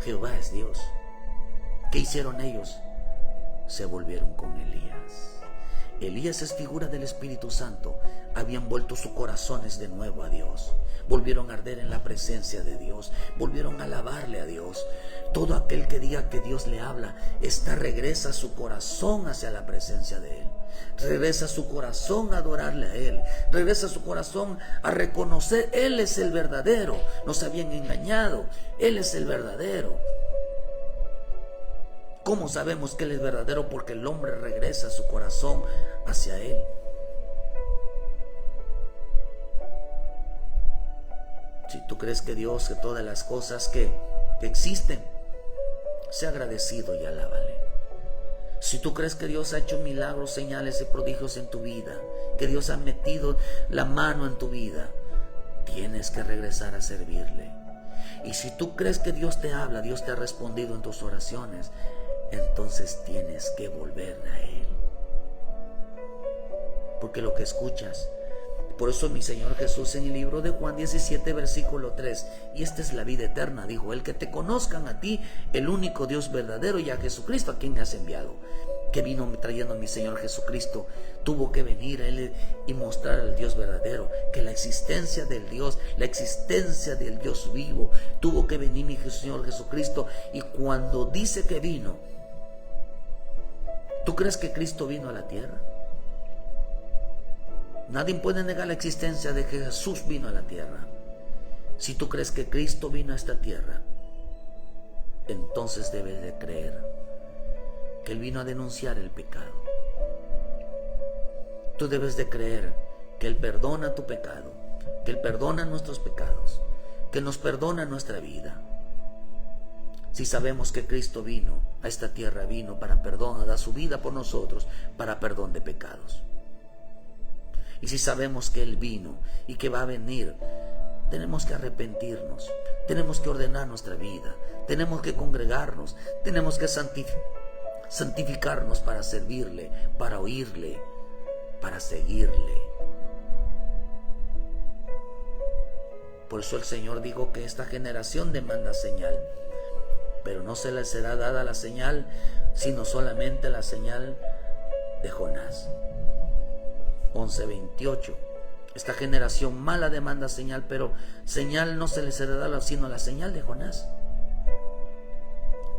Speaker 1: Jehová es Dios. ¿Qué hicieron ellos? Se volvieron con Elías. Elías es figura del Espíritu Santo. Habían vuelto sus corazones de nuevo a Dios. Volvieron a arder en la presencia de Dios. Volvieron a alabarle a Dios. Todo aquel que diga que Dios le habla, regresa su corazón hacia la presencia de Él. Regresa su corazón a adorarle a Él. Regresa su corazón a reconocer: Él es el verdadero. Nos habían engañado. Él es el verdadero. ¿Cómo sabemos que Él es verdadero? Porque el hombre regresa su corazón hacia Él. Si tú crees que Dios, que todas las cosas que existen, sea agradecido y alábale. Si tú crees que Dios ha hecho milagros, señales y prodigios en tu vida, que Dios ha metido la mano en tu vida, tienes que regresar a servirle. Y si tú crees que Dios te habla, Dios te ha respondido en tus oraciones, entonces tienes que volver a Él. Porque lo que escuchas, por eso mi Señor Jesús en el libro de Juan 17, versículo 3, y esta es la vida eterna, dijo: el que te conozcan a ti, el único Dios verdadero, y a Jesucristo a quien me has enviado. Que vino trayendo mi Señor Jesucristo, tuvo que venir a Él y mostrar al Dios verdadero, que la existencia del Dios, la existencia del Dios vivo, tuvo que venir mi Señor Jesucristo. Y cuando dice que vino, ¿tú crees que Cristo vino a la tierra? Nadie puede negar la existencia de que Jesús vino a la tierra. Si tú crees que Cristo vino a esta tierra, entonces debes de creer que Él vino a denunciar el pecado. Tú debes de creer que Él perdona tu pecado, que Él perdona nuestros pecados, que nos perdona nuestra vida. Si sabemos que Cristo vino a esta tierra, vino para perdón, da su vida por nosotros, para perdón de pecados. Y si sabemos que Él vino y que va a venir, tenemos que arrepentirnos, tenemos que ordenar nuestra vida, tenemos que congregarnos, tenemos que santificarnos para servirle, para oírle, para seguirle. Por eso el Señor dijo que esta generación demanda señal, pero no se le será dada la señal, sino solamente la señal de Jonás. 11:28. Esta generación mala demanda señal, pero señal no se le será dada, sino la señal de Jonás.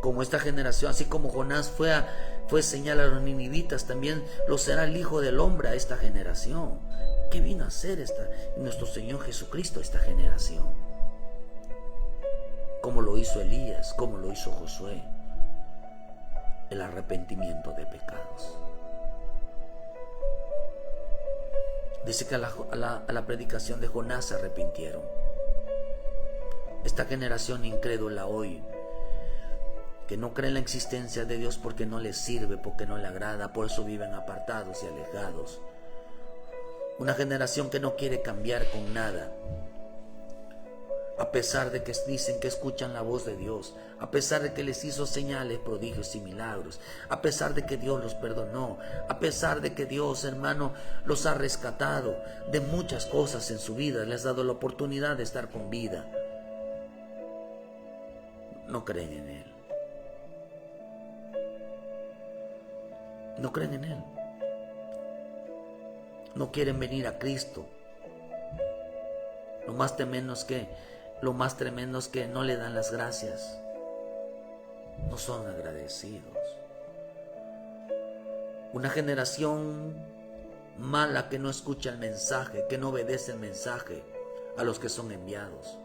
Speaker 1: Como esta generación, así como Jonás fue señal a los ninivitas, también lo será el Hijo del Hombre a esta generación. ¿Qué vino a hacer nuestro Señor Jesucristo a esta generación? Como lo hizo Elías, como lo hizo Josué, el arrepentimiento de pecados. Dice que a la predicación de Jonás se arrepintieron. Esta generación incrédula hoy, que no cree en la existencia de Dios porque no les sirve, porque no le agrada, por eso viven apartados y alejados. Una generación que no quiere cambiar con nada, a pesar de que dicen que escuchan la voz de Dios, a pesar de que les hizo señales, prodigios y milagros, a pesar de que Dios los perdonó, a pesar de que Dios, hermano, los ha rescatado de muchas cosas en su vida, les ha dado la oportunidad de estar con vida. No creen en Él. No creen en Él. No quieren venir a Cristo. Lo más tremendo es que no le dan las gracias. No son agradecidos. Una generación mala que no escucha el mensaje, que no obedece el mensaje a los que son enviados.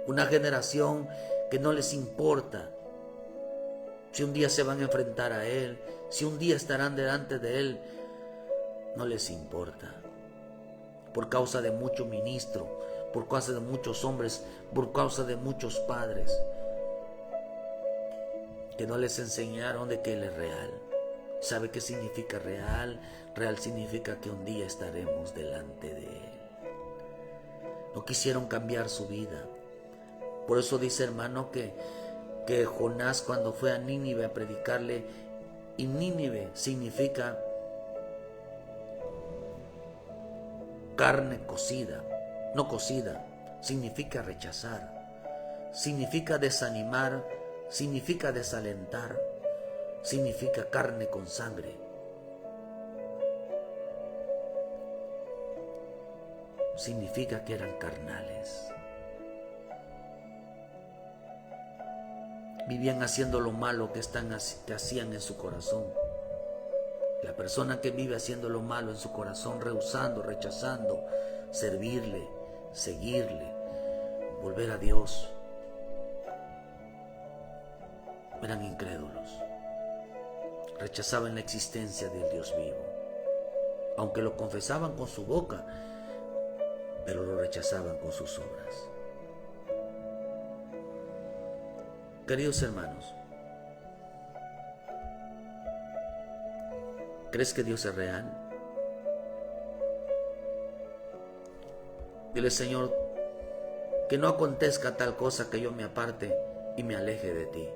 Speaker 1: Una generación que no les importa si un día se van a enfrentar a Él, si un día estarán delante de Él. No les importa. Por causa de mucho ministro, por causa de muchos hombres, por causa de muchos padres que no les enseñaron de que Él es real. ¿Sabe qué significa real? Real significa que un día estaremos delante de Él. No quisieron cambiar su vida. Por eso dice, hermano, que Jonás, cuando fue a Nínive a predicarle, y Nínive significa carne cocida, no cocida, significa rechazar, significa desanimar, significa desalentar, significa carne con sangre. Significa que eran carnales. Vivían haciendo lo malo que hacían en su corazón. La persona que vive haciendo lo malo en su corazón, rehusando, rechazando, servirle, seguirle, volver a Dios, eran incrédulos. Rechazaban la existencia del Dios vivo. Aunque lo confesaban con su boca, pero lo rechazaban con sus obras. Queridos hermanos, ¿crees que Dios es real? Dile, Señor, que no acontezca tal cosa que yo me aparte y me aleje de ti.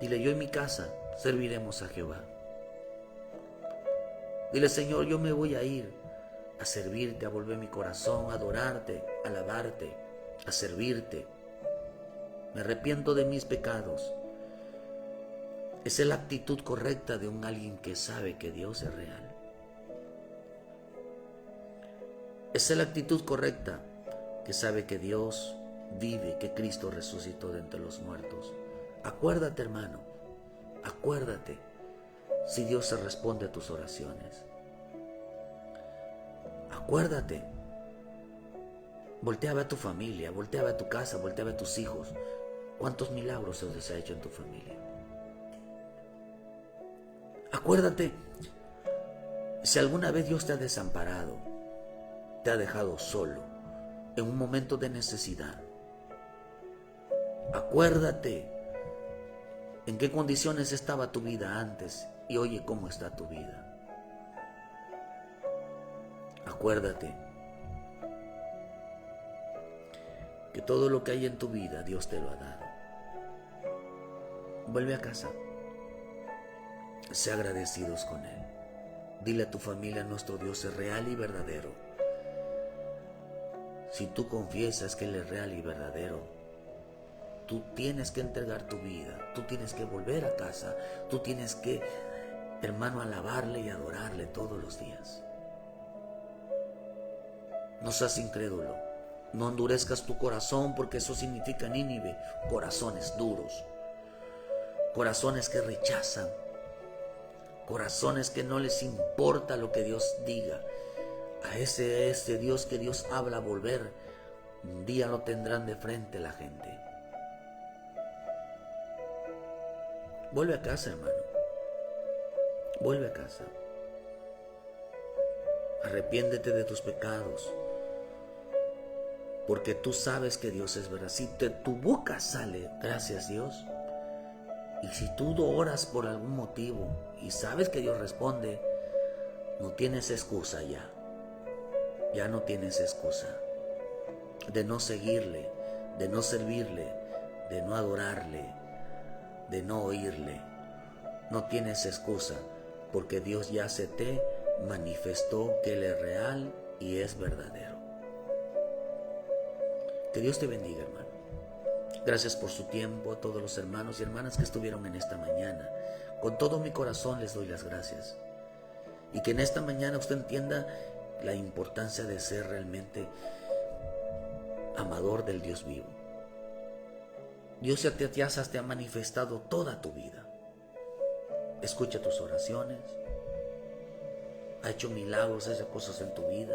Speaker 1: Dile, yo y mi casa serviremos a Jehová. Dile, Señor, yo me voy a ir a servirte, a volver mi corazón, a adorarte, a alabarte, a servirte. Me arrepiento de mis pecados. Esa es la actitud correcta de alguien que sabe que Dios es real. Esa es la actitud correcta que sabe que Dios vive, que Cristo resucitó de entre los muertos. Acuérdate, hermano, acuérdate si Dios se responde a tus oraciones. Acuérdate. Voltea a ver a tu familia, voltea a ver a tu casa, voltea a ver a tus hijos. ¿Cuántos milagros Dios ha hecho en tu familia? Acuérdate, si alguna vez Dios te ha desamparado, te ha dejado solo en un momento de necesidad. Acuérdate en qué condiciones estaba tu vida antes y oye cómo está tu vida. Acuérdate que todo lo que hay en tu vida Dios te lo ha dado. Vuelve a casa. Sé agradecidos con Él. Dile a tu familia, nuestro Dios es real y verdadero. Si tú confiesas que Él es real y verdadero, tú tienes que entregar tu vida, tú tienes que volver a casa, tú tienes que, hermano, alabarle y adorarle todos los días. No seas incrédulo, no endurezcas tu corazón, porque eso significa Nínive, corazones duros, corazones que rechazan, corazones que no les importa lo que Dios diga. A ese Dios que Dios habla volver, un día lo tendrán de frente la gente. Vuelve a casa, hermano. Vuelve a casa. Arrepiéntete de tus pecados, porque tú sabes que Dios es verdad. Si de tu boca sale, gracias Dios, y si tú oras por algún motivo y sabes que Dios responde, no tienes excusa ya. Ya no tienes excusa de no seguirle, de no servirle, de no adorarle, de no oírle. No tienes excusa, porque Dios ya se te manifestó que Él es real y es verdadero. Que Dios te bendiga, hermano. Gracias por su tiempo a todos los hermanos y hermanas que estuvieron en esta mañana. Con todo mi corazón les doy las gracias. Y que en esta mañana usted entienda la importancia de ser realmente amador del Dios vivo. Dios ya te ha manifestado toda tu vida. Escucha tus oraciones. Ha hecho milagros, ha hecho cosas en tu vida.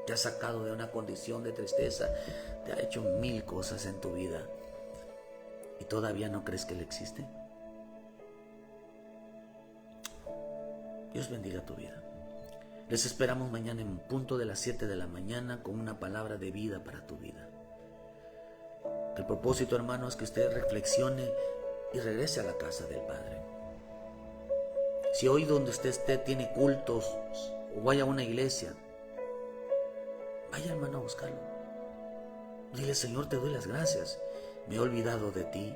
Speaker 1: Te ha sacado de una condición de tristeza. Te ha hecho 1000 cosas en tu vida. ¿Y todavía no crees que Él existe? Dios bendiga tu vida. Les esperamos mañana en punto de las 7 de la mañana con una palabra de vida para tu vida. El propósito, hermano, es que usted reflexione y regrese a la casa del Padre. Si hoy donde usted esté tiene cultos o vaya a una iglesia, vaya, hermano, a buscarlo. Dile: Señor, te doy las gracias. Me he olvidado de ti.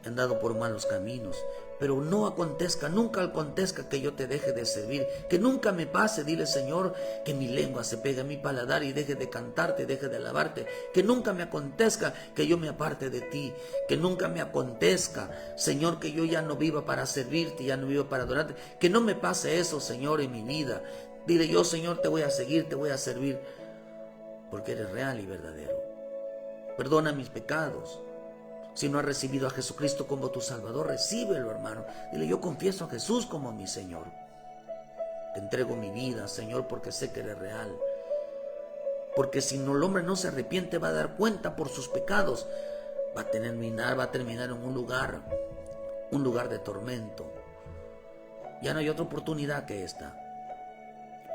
Speaker 1: He andado por malos caminos, pero nunca acontezca que yo te deje de servir, que nunca me pase. Dile: Señor, que mi lengua se pegue a mi paladar y deje de cantarte, deje de alabarte, que nunca me acontezca que yo me aparte de ti, que nunca me acontezca, Señor, que yo ya no viva para servirte, ya no viva para adorarte, que no me pase eso, Señor, en mi vida. Dile: yo, Señor, te voy a seguir, te voy a servir, porque eres real y verdadero. Perdona mis pecados. Si no has recibido a Jesucristo como tu Salvador, recíbelo, hermano. Dile: yo confieso a Jesús como mi Señor. Te entrego mi vida, Señor, porque sé que eres real. Porque si no, el hombre no se arrepiente, va a dar cuenta por sus pecados. Va a terminar en un lugar de tormento. Ya no hay otra oportunidad que esta.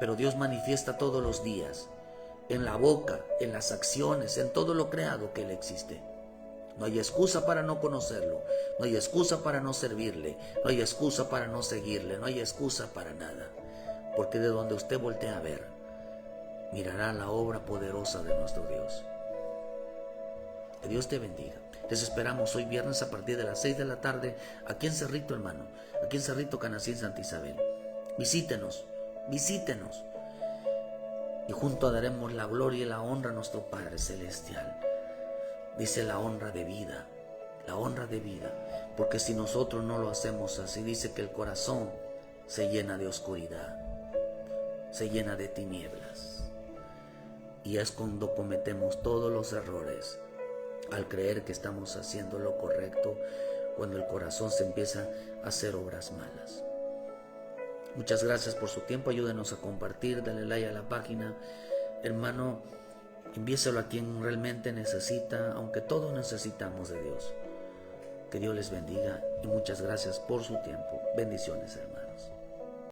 Speaker 1: Pero Dios manifiesta todos los días, en la boca, en las acciones, en todo lo creado, que Él existe. No hay excusa para no conocerlo, no hay excusa para no servirle, no hay excusa para no seguirle, no hay excusa para nada. Porque de donde usted voltee a ver, mirará la obra poderosa de nuestro Dios. Que Dios te bendiga. Les esperamos hoy viernes a partir de las 6 de la tarde, aquí en Cerrito, hermano, aquí en Cerrito, Canacín, Santa Isabel. Visítenos. Y juntos daremos la gloria y la honra a nuestro Padre Celestial. Dice: la honra de vida, porque si nosotros no lo hacemos así, dice que el corazón se llena de oscuridad, se llena de tinieblas. Y es cuando cometemos todos los errores, al creer que estamos haciendo lo correcto, cuando el corazón se empieza a hacer obras malas. Muchas gracias por su tiempo. Ayúdenos a compartir, dale like a la página, hermano. Envíeselo a quien realmente necesita, aunque todos necesitamos de Dios. Que Dios les bendiga y muchas gracias por su tiempo. Bendiciones, hermano.